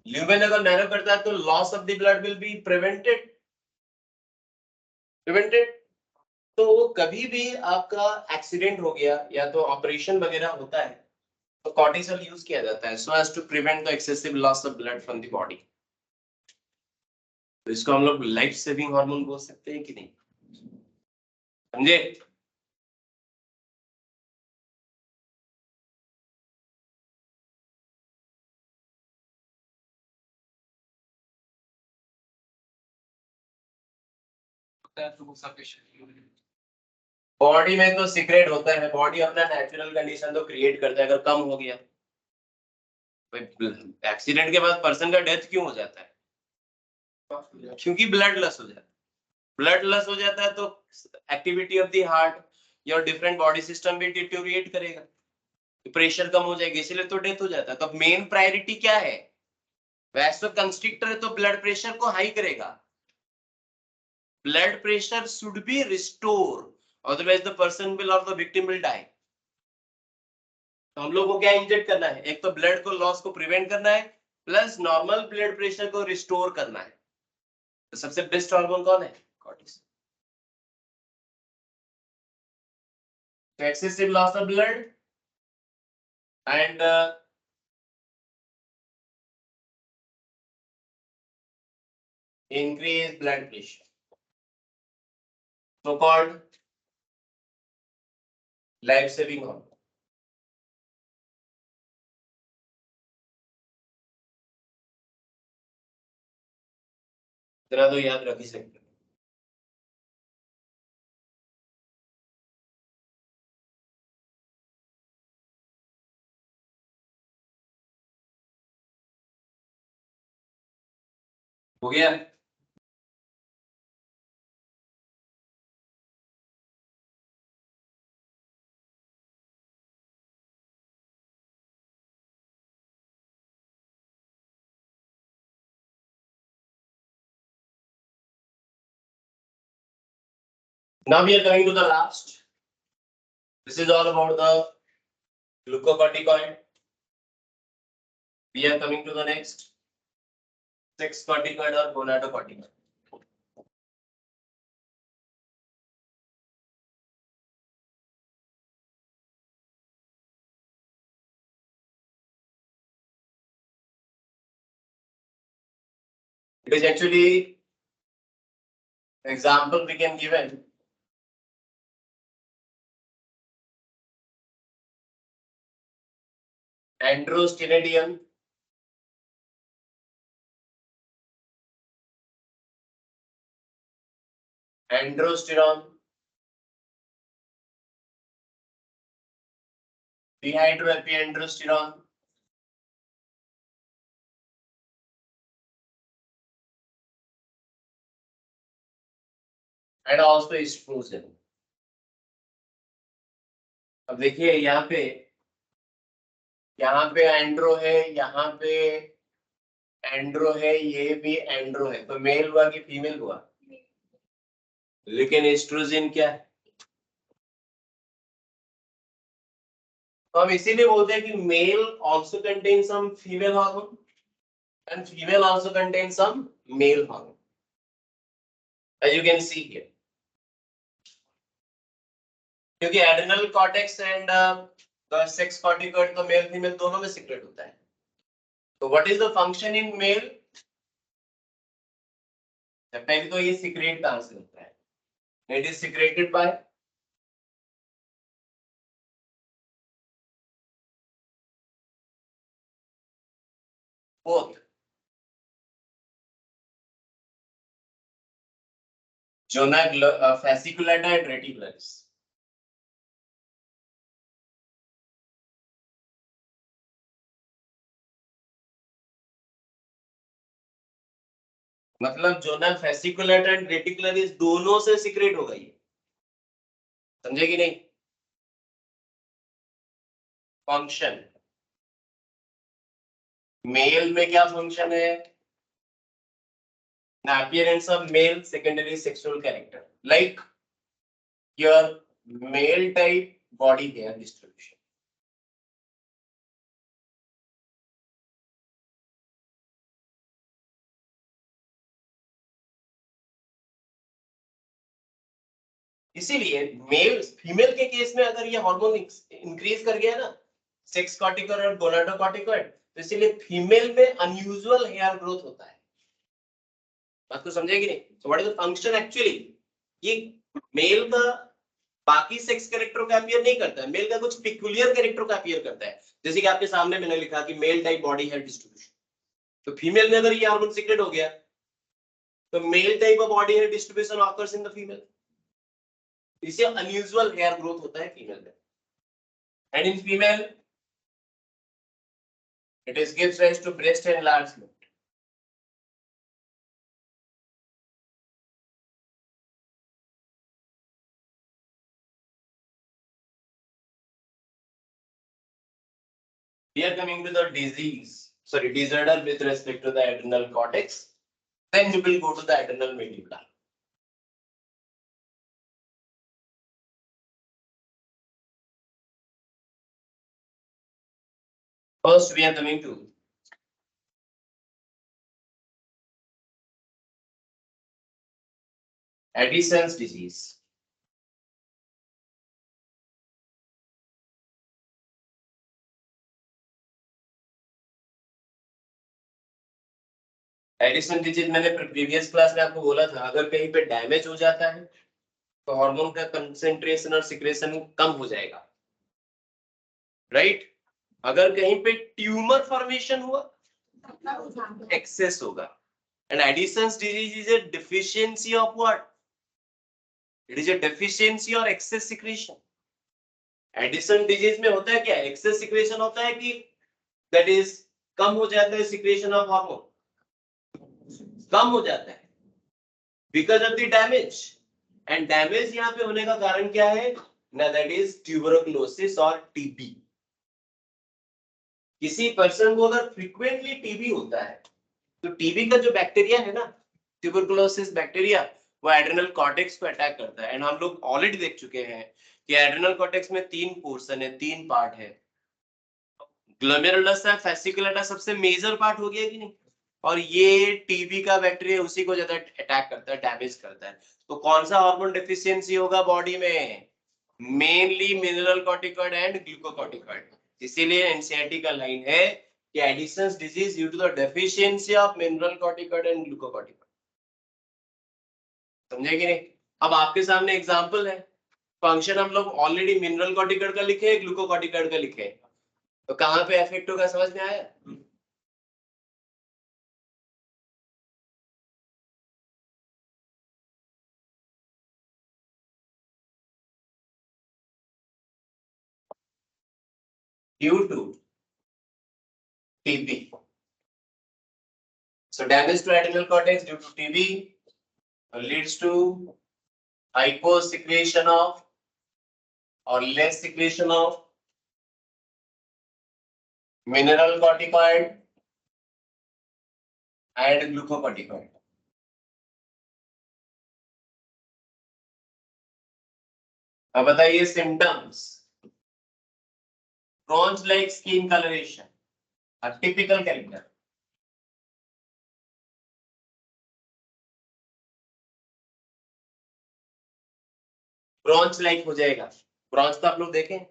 [SPEAKER 1] ल्यूमेन अगर नैरो करता है तो loss of the blood will be prevented. तो कभी भी आपका एक्सीडेंट हो गया या तो ऑपरेशन वगैरह होता है तो कॉर्टिसोल यूज किया जाता है, so as to prevent the excessive loss of blood from the body. तो इसको हम लोग लाइफ सेविंग हार्मोन बोल सकते हैं कि नहीं, समझे? बॉडी में तो सीक्रेट होता है, बॉडी अपना नेचुरल कंडीशन तो क्रिएट करता है। अगर कम हो गया, एक्सीडेंट के बाद पर्सन का डेथ क्यों हो जाता है? क्योंकि ब्लड लॉस हो जाता है। ब्लड लॉस हो जाता है तो एक्टिविटी ऑफ द हार्ट या डिफरेंट बॉडी सिस्टम भी डिटोरिएट करेगा, प्रेशर कम हो जाएगा, इसलिए तो डेथ हो जाता है। तो मेन प्रायोरिटी क्या है? वैसो कंस्ट्रिक्टर है तो ब्लड प्रेशर को हाई करेगा. Blood pressure should be restore, otherwise the person will और द विक्टिम विल डाई. तो हम लोग को क्या इंजेक्ट करना है? एक तो ब्लड को लॉस को प्रिवेंट करना है, प्लस नॉर्मल ब्लड प्रेशर को रिस्टोर करना है. तो सबसे बेस्ट हार्मोन कौन है? Cortisol. Excessive loss of blood and increased blood pressure, so called life saving hormone. इतना तो याद रख ही सकते. हो गया. Now we are coming to the last. This is all about the glucocorticoid. We are coming to the next 6-corticoid or gonadocorticoid. It is actually example we can given. Androstenedione, androsterone, dehydroepiandrosterone, and also estrogen. अब देखिए यहाँ पे Andrew है, यहाँ पे Andrew है, ये भी एंड्रो है. तो मेल हुआ कि फीमेल हुआ? लेकिन एस्ट्रोजन क्या है? तो हम इसीलिए बोलते हैं कि male also contain some female hormone and female also contain some male hormone, as you can see here. क्योंकि adrenal cortex and the sex corticoid तो मेल फीमेल दोनों में सीक्रेट होता है. तो what is the function in male? पहले तो ये सीक्रेट कहां से होता है? It is secreted by both zona fasciculata and reticularis. मतलब जोना फेसिकुलेटा एंड रेटिकुलरिस दोनों से सीक्रेट होगा ये. समझे कि नहीं? फंक्शन मेल में क्या फंक्शन है? The appearance of male secondary sexual character, like your male type body hair distribution. इसीलिए मेल फीमेल के केस में अगर ये हार्मोन इंक्रीज कर गया ना, सेक्स कॉर्टिकॉइड और गोनाडोकॉर्टिकॉइड, तो इसीलिए फीमेल में अनयूजुअल हेयर ग्रोथ होता है. बात को समझेगी नहीं? So what is the function actually? ये मेल का बाकी सेक्स कैरेक्टर का अपीयर नहीं करता है, मेल का कुछ पिक्यूलियर कैरेक्टर का अपीयर करता है. जैसे कि आपके सामने मैंने लिखा कि male type body hair distribution. तो फीमेल में अगर ये हार्मोन सीक्रेट हो गया तो male type of body hair distribution occurs in the female. इससे अनयूजुअल हेयर ग्रोथ होता है फीमेल में. And in female it is gives rise to breast enlargement. We are coming to the disease. sorry, disorder with respect to the adrenal cortex, then you will go to the adrenal medulla. First, we are coming to Addison's disease. Addison disease मैंने previous class में आपको बोला था, अगर कहीं पे damage हो जाता है तो हार्मोन का कंसेंट्रेशन और सिक्रेशन कम हो जाएगा, राइट? अगर कहीं पे ट्यूमर फॉर्मेशन हुआ एक्सेस होगा. And Edison's disease is a deficiency of what? It is a deficiency or excess secretion. Addison disease में होता है क्या? एक्सेस सिक्रेशन होता है कि दैट इज कम हो जाता है सिक्रेशन ऑफ हार्मोन, कम हो जाता है because of the damage. And damage यहाँ पे होने का कारण क्या है ना? दैट इज ट्यूबरकुलोसिस और टीबी. किसी पर्सन को अगर फ्रीक्वेंटली टीबी होता है तो टीबी का जो बैक्टीरिया है ना, ट्यूबरकुलोसिस बैक्टीरिया, वो एड्रेनल कॉर्टेक्स को अटैक करता है. एंड हम लोग ऑलरेडी देख चुके हैं कि एड्रेनल कॉर्टेक्स में 3 पोर्शन है, 3 पार्ट है. ग्लोमेरुलस है, फेसिकुलर सबसे मेजर पार्ट हो गया कि नहीं? और ये टीबी का बैक्टीरिया उसी को ज्यादा अटैक करता है, डैमेज करता है. तो कौन सा हार्मोन डेफिशिएंसी होगा बॉडी में? Mainly mineral corticoid and glucocorticoid. इसीलिए एनसीईआरटी का लाइन है कि Addison's disease due to the deficiency of mineral corticoid and glucocorticoid. समझे कि नहीं? अब आपके सामने एग्जांपल है, फंक्शन हम लोग ऑलरेडी मिनरल कॉर्टिकॉइड का लिखे हैं, ग्लूकोकॉर्टिकॉइड का लिखे हैं, तो कहां पे इफेक्ट होगा समझ में आया? Due to TB. So damage to adrenal cortex due to TB leads to hyposecretion of or less secretion of mineral corticoid and glucocorticoid. अब बताइए symptoms. Bronze-like skin coloration, a typical character. Bronze like हो जाएगा. Bronze तो आप लोग देखें,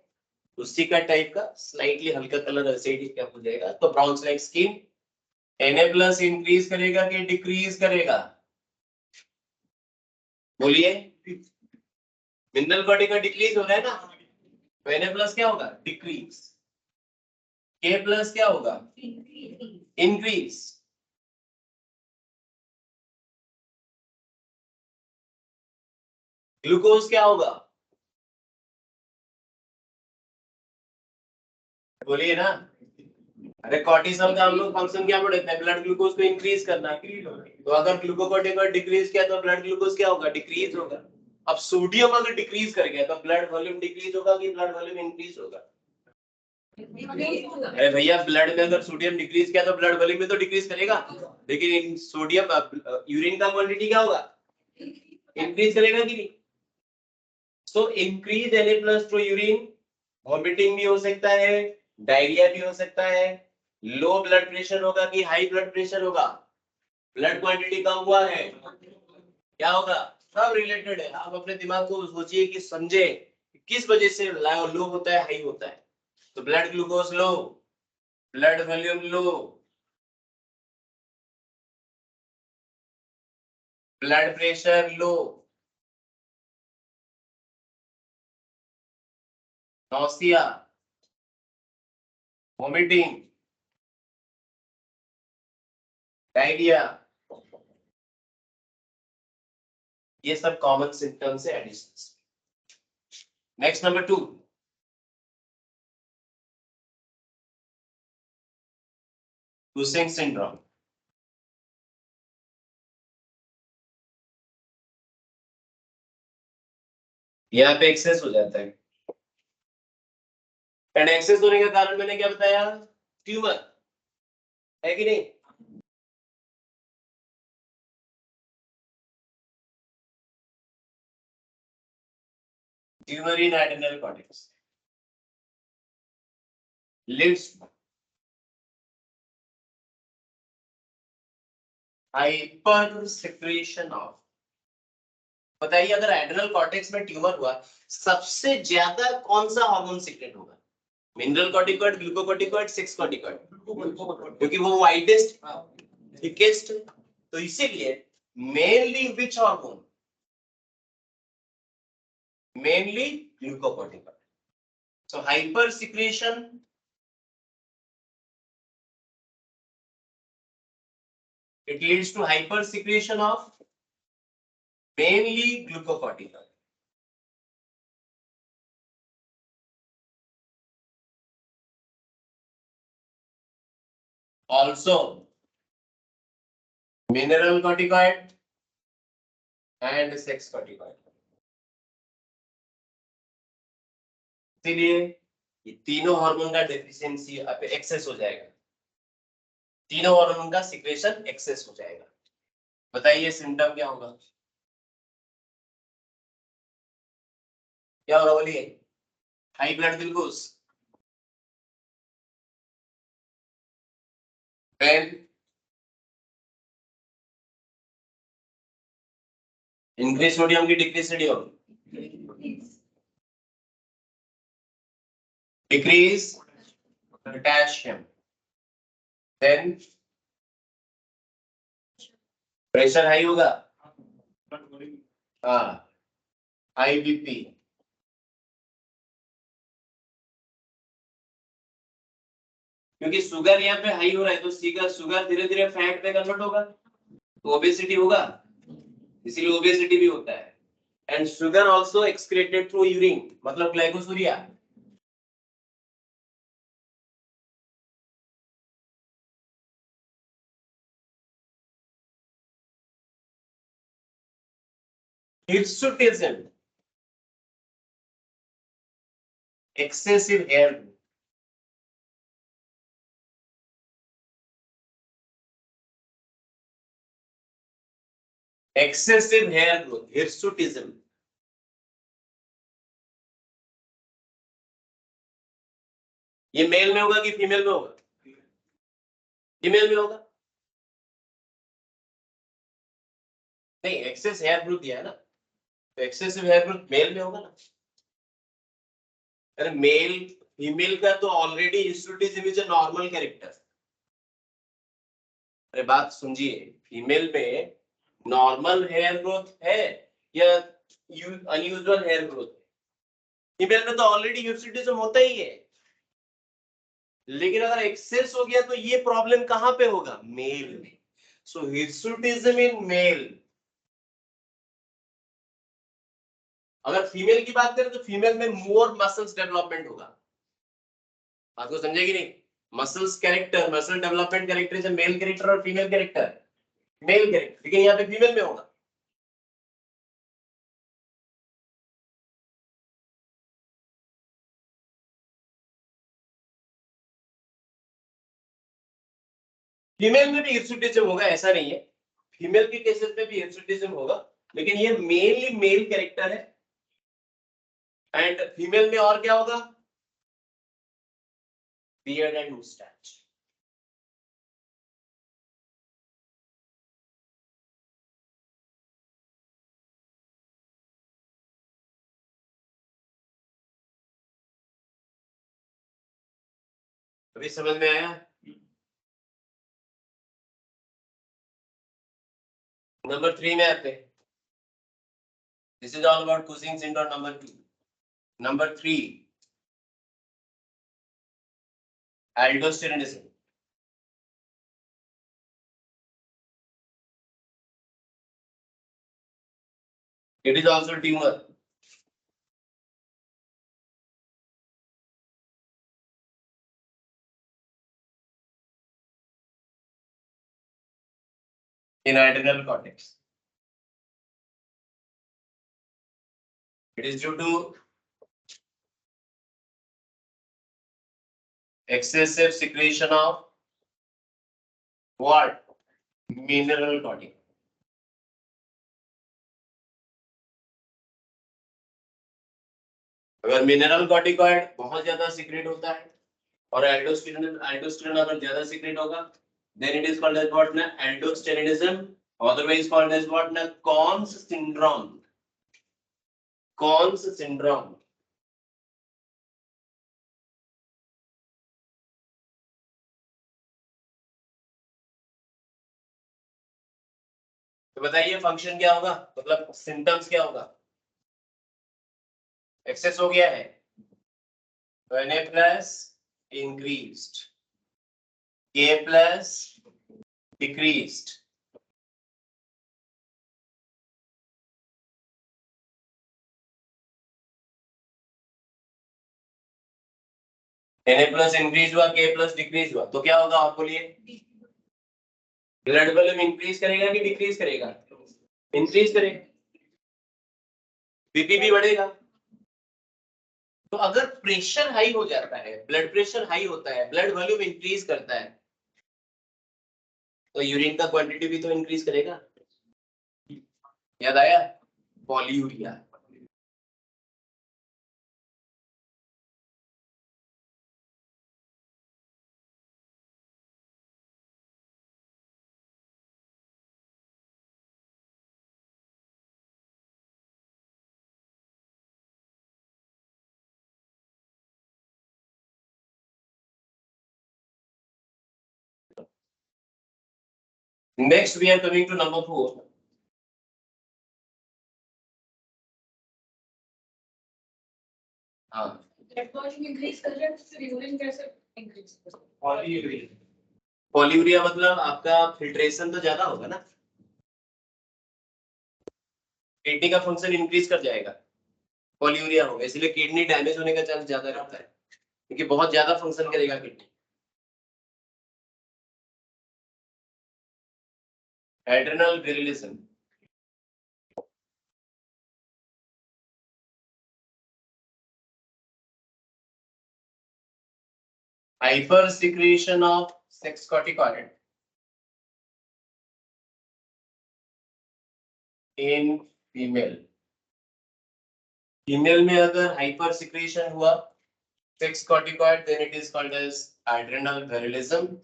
[SPEAKER 1] उसी का टाइप का स्लाइटली हल्का कलर एसिडिक हो जाएगा. तो bronze like skin. Na+ increase करेगा कि डिक्रीज करेगा? बोलिए. मिनरल कॉर्टिकॉइड डिक्रीज हो रहा है ना, तो Na+ क्या होगा? डिक्रीज. K+ क्या होगा? इंक्रीज. ग्लूकोज क्या होगा? बोलिए ना. अरे कॉर्टिसोल का हम लोग फंक्शन क्या पढ़ते हैं? ब्लड ग्लूकोज को इंक्रीज करना. तो अगर ग्लूकोकॉर्टिकॉइड डिक्रीज किया तो ब्लड ग्लूकोज क्या होगा? डिक्रीज होगा. अब सोडियम अगर डिक्रीज कर गया तो ब्लड वॉल्यूम डिक्रीज होगा कि ब्लड वॉल्यूम इंक्रीज होगा? अरे भैया, ब्लड में अगर सोडियम डिक्रीज किया तो ब्लड वॉल्यूम में तो डिक्रीज करेगा, लेकिन सोडियम यूरिन का क्वांटिटी क्या होगा? इंक्रीज करेगा कि नहीं? So increase Na+ to urine, vomiting भी हो सकता है, डायरिया भी हो सकता है, लो ब्लड प्रेशर होगा कि हाई ब्लड प्रेशर होगा? ब्लड क्वांटिटी कम हुआ है, क्या होगा? सब रिलेटेड है. आप अपने दिमाग को सोचिए कि समझे किस वजह से लो होता है, हाई होता है. तो blood glucose low, blood volume low, blood pressure low, nausea, vomiting, diarrhoea, ये सब कॉमन सिम्टम्स है Addison's. Next number 2, Cushing syndrome. यहाँ पे एक्सेस हो जाता है. एंड एक्सेस होने का कारण मैंने क्या बताया? ट्यूमर. है कि नहीं? Tumour in adrenal cortex leads hyper secretion of. बताइए अगर एड्रेनल कॉर्टेक्स में ट्यूमर हुआ, सबसे ज्यादा कौन सा हार्मोन सीक्रेट होगा? Mineral corticoid, glucocorticoid, sex corticoid, क्योंकि वो वाइडेस्ट थिकेस्ट। तो इसीलिए mainly which hormone? Mainly glucocorticoid. So hyper secretion it leads to hyper secretion of mainly glucocorticoid. Also mineral corticoid and sex corticoid. इसलिए ये तीनों hormone का deficiency access हो जाएगा, तीनों हार्मोन का सिक्रेशन एक्सेस हो जाएगा। बताइए सिम्टम क्या होगा? क्या होगा बोलिए? High blood glucose, pain, increase sodium की decrease sodium, decrease potassium, then pressure high होगा, हाँ, हाई बीपी, क्योंकि शुगर यहाँ पे हाई हो रहा है तो शुगर धीरे धीरे फैट पे कन्वर्ट होगा तो ओबेसिटी होगा, इसीलिए ओबेसिटी भी होता है। And sugar also excreted through urine, मतलब glycosuria. Hirsutism, excessive hair, excessive hair growth, hirsutism. ये मेल में होगा कि फीमेल में होगा? फीमेल में होगा। नहीं, एक्सेस हेयर ग्रोथ दिया है ना, तो एक्सेसिव हेयर ग्रोथ मेल में होगा ना। अरे मेल फीमेल का तो already hirsutism is a normal character. अरे बात समझिए, फीमेल में नॉर्मल हेयर ग्रोथ है या अनयूजुअल हेयर ग्रोथ? फीमेल में तो ऑलरेडी हिर्सुटिज्म होता ही है, लेकिन अगर एक्सेस हो गया तो ये प्रॉब्लम कहां पे होगा? मेल में। सो हिर्सुटिज्म इन मेल। अगर फीमेल की बात करें तो फीमेल में मोर मसल्स डेवलपमेंट होगा। बात को समझेगी नहीं? Muscles character, muscle development character is male character और फीमेल कैरेक्टर, मेल कैरेक्टर, लेकिन यहाँ पे फीमेल में होगा। फीमेल में भी हिर्सुटिज्म होगा, ऐसा नहीं है, फीमेल के केसेस में भी हिर्सुटिज्म होगा, लेकिन ये मेनली मेल कैरेक्टर है। एंड फीमेल में और क्या होगा? Beard and moustache. अभी समझ में आया? नंबर 3 में आते हैं। This is all about Cushing syndrome number 2। Number 3, aldosteronism. It is also tumor. In adrenal cortex. It is due to excessive secretion of What? Mineral corticoid. अगर मिनरल कॉर्टिकॉइड बहुत ज्यादा सीक्रेट होता है और एल्डोस्टेरोन अगर ज्यादा सीक्रेट होगा, then it is called as what na aldosteronism, otherwise called as what na Conn's syndrome. Conn's syndrome. तो बताइए फंक्शन क्या होगा, मतलब सिम्टम्स क्या होगा? एक्सेस हो गया है तो Na plus increased, K plus decreased, Na plus increase हुआ, K प्लस डिक्रीज हुआ, तो क्या होगा आप बोलिए? ब्लड वॉल्यूम इंक्रीज करेगा कि डिक्रीज करेगा? इंक्रीज करेगा, बीपी भी बढ़ेगा। तो अगर प्रेशर हाई हो जाता है, ब्लड प्रेशर हाई होता है, ब्लड वॉल्यूम इंक्रीज करता है, तो यूरिन का क्वांटिटी भी तो इंक्रीज करेगा। याद आया? Polyuria. Next we are coming to number 4. हाँ, पॉलीयूरिया मतलब आपका फिल्ट्रेशन तो ज्यादा होगा ना, किडनी का फंक्शन इंक्रीज कर जाएगा, पॉलीयूरिया होगा, इसलिए किडनी डैमेज होने का चांस ज्यादा रहता है क्योंकि बहुत ज्यादा फंक्शन करेगा kidney. Adrenal virilism, hypersecretion of sex corticoid in female. Female में अगर हाइपर सिक्रीशन हुआ sex corticoid, then it is called as adrenal virilism.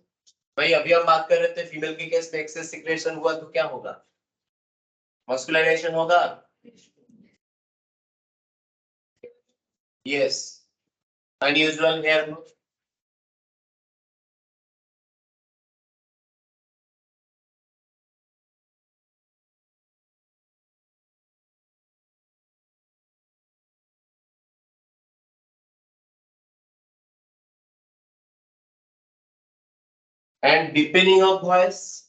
[SPEAKER 1] भाई अभी हम बात कर रहे थे फीमेल के केस में एक्सेस सिक्रेशन हुआ तो क्या होगा? मस्कुलाइजेशन होगा। Yes, unusual hair growth, and deepening of voice.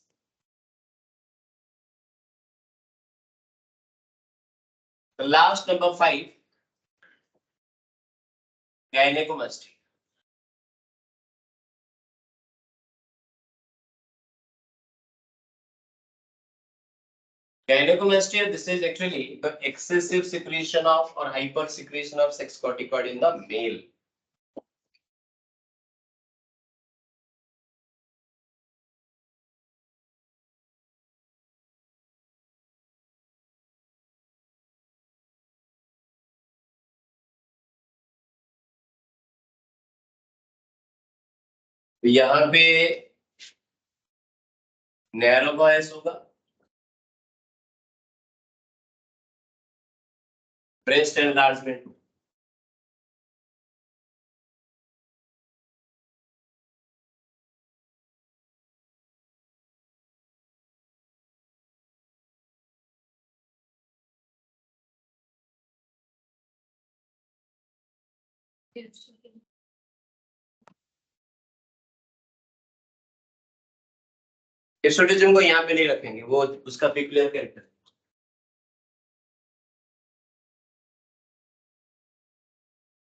[SPEAKER 1] The last number 5, gynecomastia. Gynecomastia, this is actually the excessive secretion of or hyper secretion of sex corticoid in the male. यहाँ पे narrow voice होगा, breast enlargement, हिस्टोटिज्म को यहाँ पे नहीं रखेंगे, वो उसका peculiar character.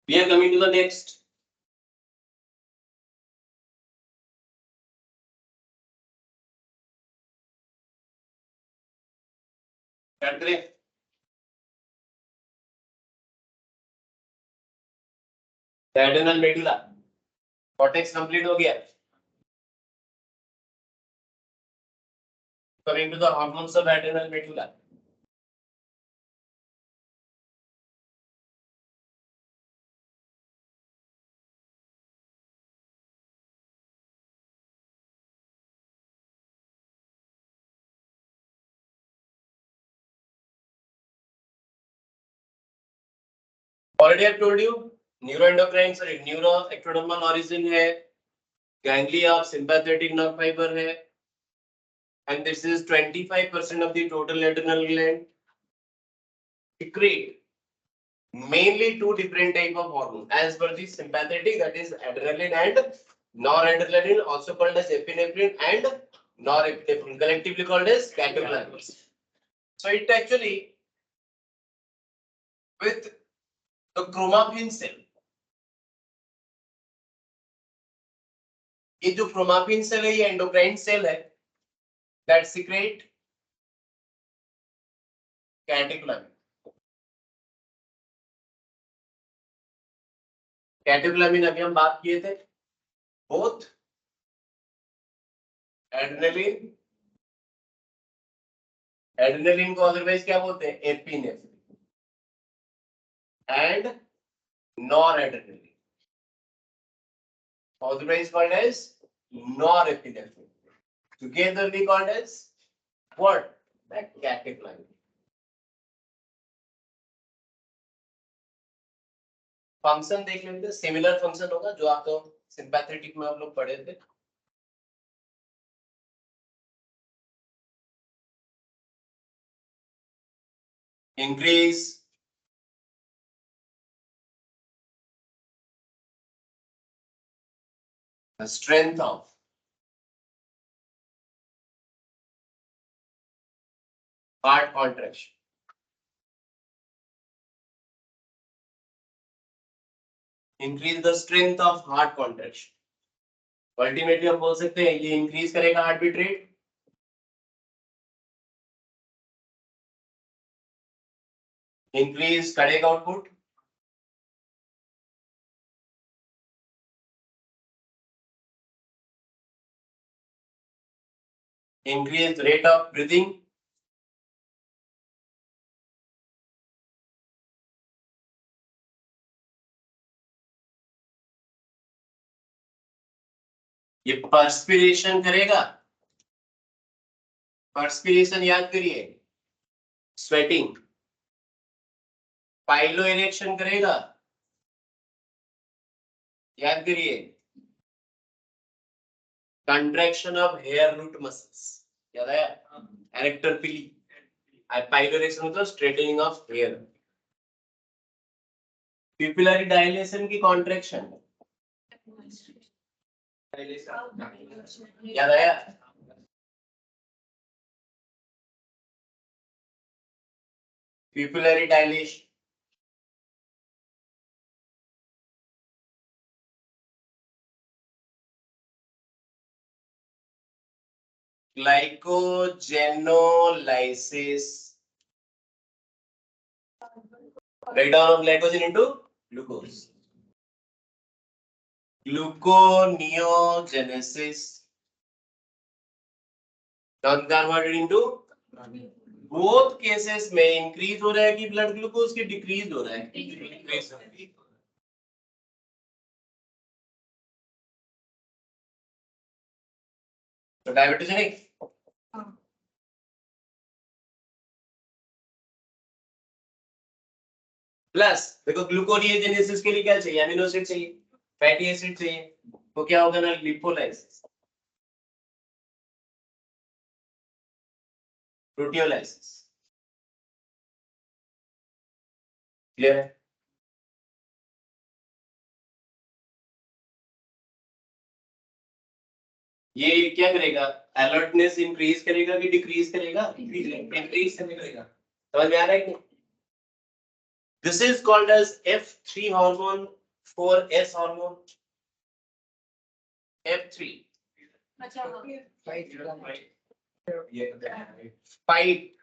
[SPEAKER 1] We are coming to the next. Start करें। एड्रेनल मेडुला कॉर्टेक्स कंप्लीट हो गया। Coming to the hormones of adrenal medulla. Already I've told you, neuroendocrine sorry neuroectodermal origin है, ganglia of sympathetic nerve fiber है, and this is 25% of the total adrenal gland. Secrete mainly two different type of hormones as per the sympathetic, that is adrenaline and noradrenaline, also called as epinephrine and norepinephrine, collectively called as catecholamines. So it actually with the chromaffin cell, ये जो chromaffin cell है ये endocrine cell है that secrete catecholamine. कैटेकोलामिन अभी हम बात किए थे, both एड्रेनलिन, एड्रेनलिन को अदरवाइज क्या बोलते हैं, epinephrine, and noradrenaline otherwise called as norepinephrine, togetherly called as what, the catecholamine. Function देख लेते हैं, सिमिलर फंक्शन होगा जो आप तो सिंपैथेटिक में आप लोग पढ़े थे. Increase the strength of heart contraction, increase the strength of heart contraction. Ultimately हम बोल सकते हैं ये इंक्रीज करेगा heart beat rate, increase cardiac output, increase rate of breathing, ये पर्सपिरेशन करेगा, पर्सपिरेशन याद करिए, स्वेटिंग, पाइलो इरेक्शन करेगा, याद करिए, contraction of hair root muscles, याद आया, एरेक्टर पिली, पाइलो इरेक्शन मतलब straightening of hair, pupillary dilation की कॉन्ट्रैक्शन, याद आया, pupillary dilation, glycogenolysis, breakdown of glycogen into glucose, gluconeogenesis, non-carbohydrate into both cases में इंक्रीज हो रहा है कि ब्लड ग्लूकोज की डिक्रीज हो रहा है, तो डायबिटोजेनिक प्लस देखो ग्लूकोनियोजेनेसिस के लिए क्या चाहिए, अमीनो एसिड चाहिए, फैटी एसिड चाहिए, तो क्या होगा ना, लिपोलाइसिस, प्रोटियोलाइसिस, क्लियर है. ये क्या करेगा, अलर्टनेस इंक्रीज करेगा कि डिक्रीज करेगा, इंक्रीज करेगा, समझ में आ रहा है कि this is called as F3 hormone, 4S hormone, F3 fight,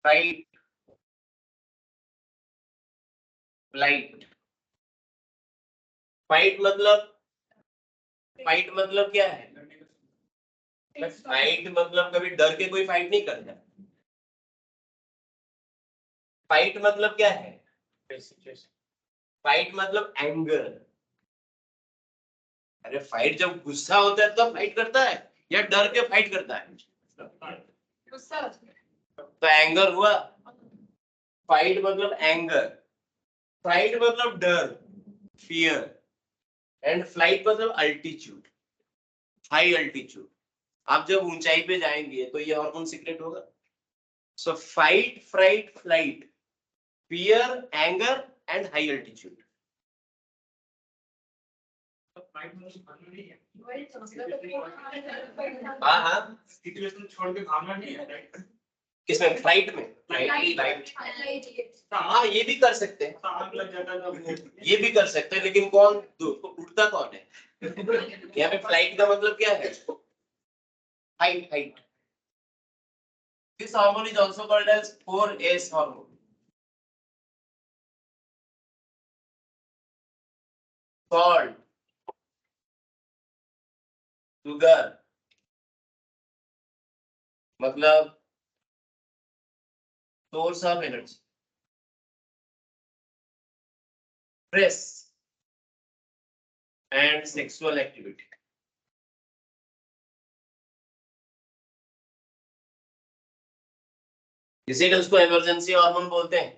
[SPEAKER 1] fight, flight. Fight मतलब फाइट मतलब क्या है? फाइट मतलब कभी डर के कोई फाइट नहीं करता। फाइट मतलब क्या है? फाइट मतलब एंगर। अरे फाइट जब गुस्सा होता है तब फाइट करता है या डर के फाइट करता है?
[SPEAKER 2] गुस्सा।
[SPEAKER 1] तो एंगर हुआ। फाइट मतलब एंगर, फाइट मतलब डर, फियर, एंड फ्लाइट मतलब अल्टीट्यूड, हाई अल्टीट्यूड। आप जब ऊंचाई पे जाएंगे तो ये हार्मोन सीक्रेट होगा। So fight, fright, flight, fear, anger and high altitude. हाँ हाँ,
[SPEAKER 2] सिचुएशन छोड़ के भागना नहीं है।
[SPEAKER 1] किसमें? फ्लाइट में? फ्लाइट। हाँ ये भी कर सकते हैं,
[SPEAKER 2] आग लग जाता है।
[SPEAKER 1] ये भी कर सकते हैं, लेकिन कौन उड़ता कौन है? यहाँ पे फ्लाइट का मतलब क्या है? Height, height. This hormone is also called as 4S hormone. Salt, sugar, मतलब source of energy, stress and sexual activity. इसीलिए उसको इमरजेंसी हार्मोन बोलते हैं।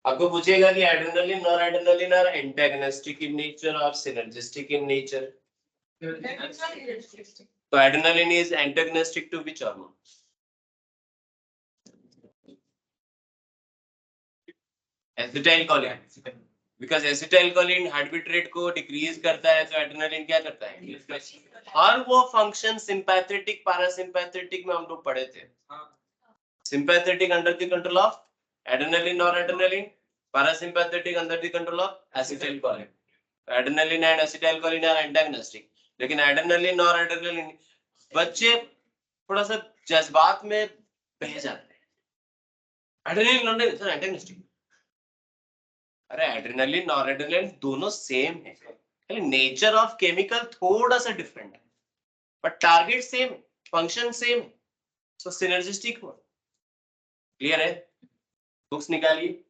[SPEAKER 1] आपको पूछेगा कि adrenaline, noradrenaline are antagonistic in nature और सिनर्जिस्टिक इन नेचर। तो adrenaline is antagonistic to which hormone? Acetylcholine. Because acetylcholine heart beat rate को डिक्रीज करता है, तो एड्रेनलिन क्या करता है? और वो फंक्शन सिंपैथेटिक, पैरासिम्पैथेटिक में हम लोग पढ़े थे। Sympathetic under the control of adrenaline और adrenaline, parasympathetic under the control of acetylcholine. Adrenaline and acetylcholine are antagonistic, लेकिन एड्रेनलिन और एड्रेनलिन, बच्चे थोड़ा सा जज्बात में बह जाते हैं। एड्रेनलिन और एंटागोनिस्टिक। अरे एड्रेनलिन और एड्रेनलिन दोनों सेम है, खाली नेचर ऑफ केमिकल थोड़ा सा डिफरेंट है, बट टारगेट सेम है, फंक्शन सेम है। सो सिनर्जिस्टिक हो। क्लियर है? बुक्स निकालिए।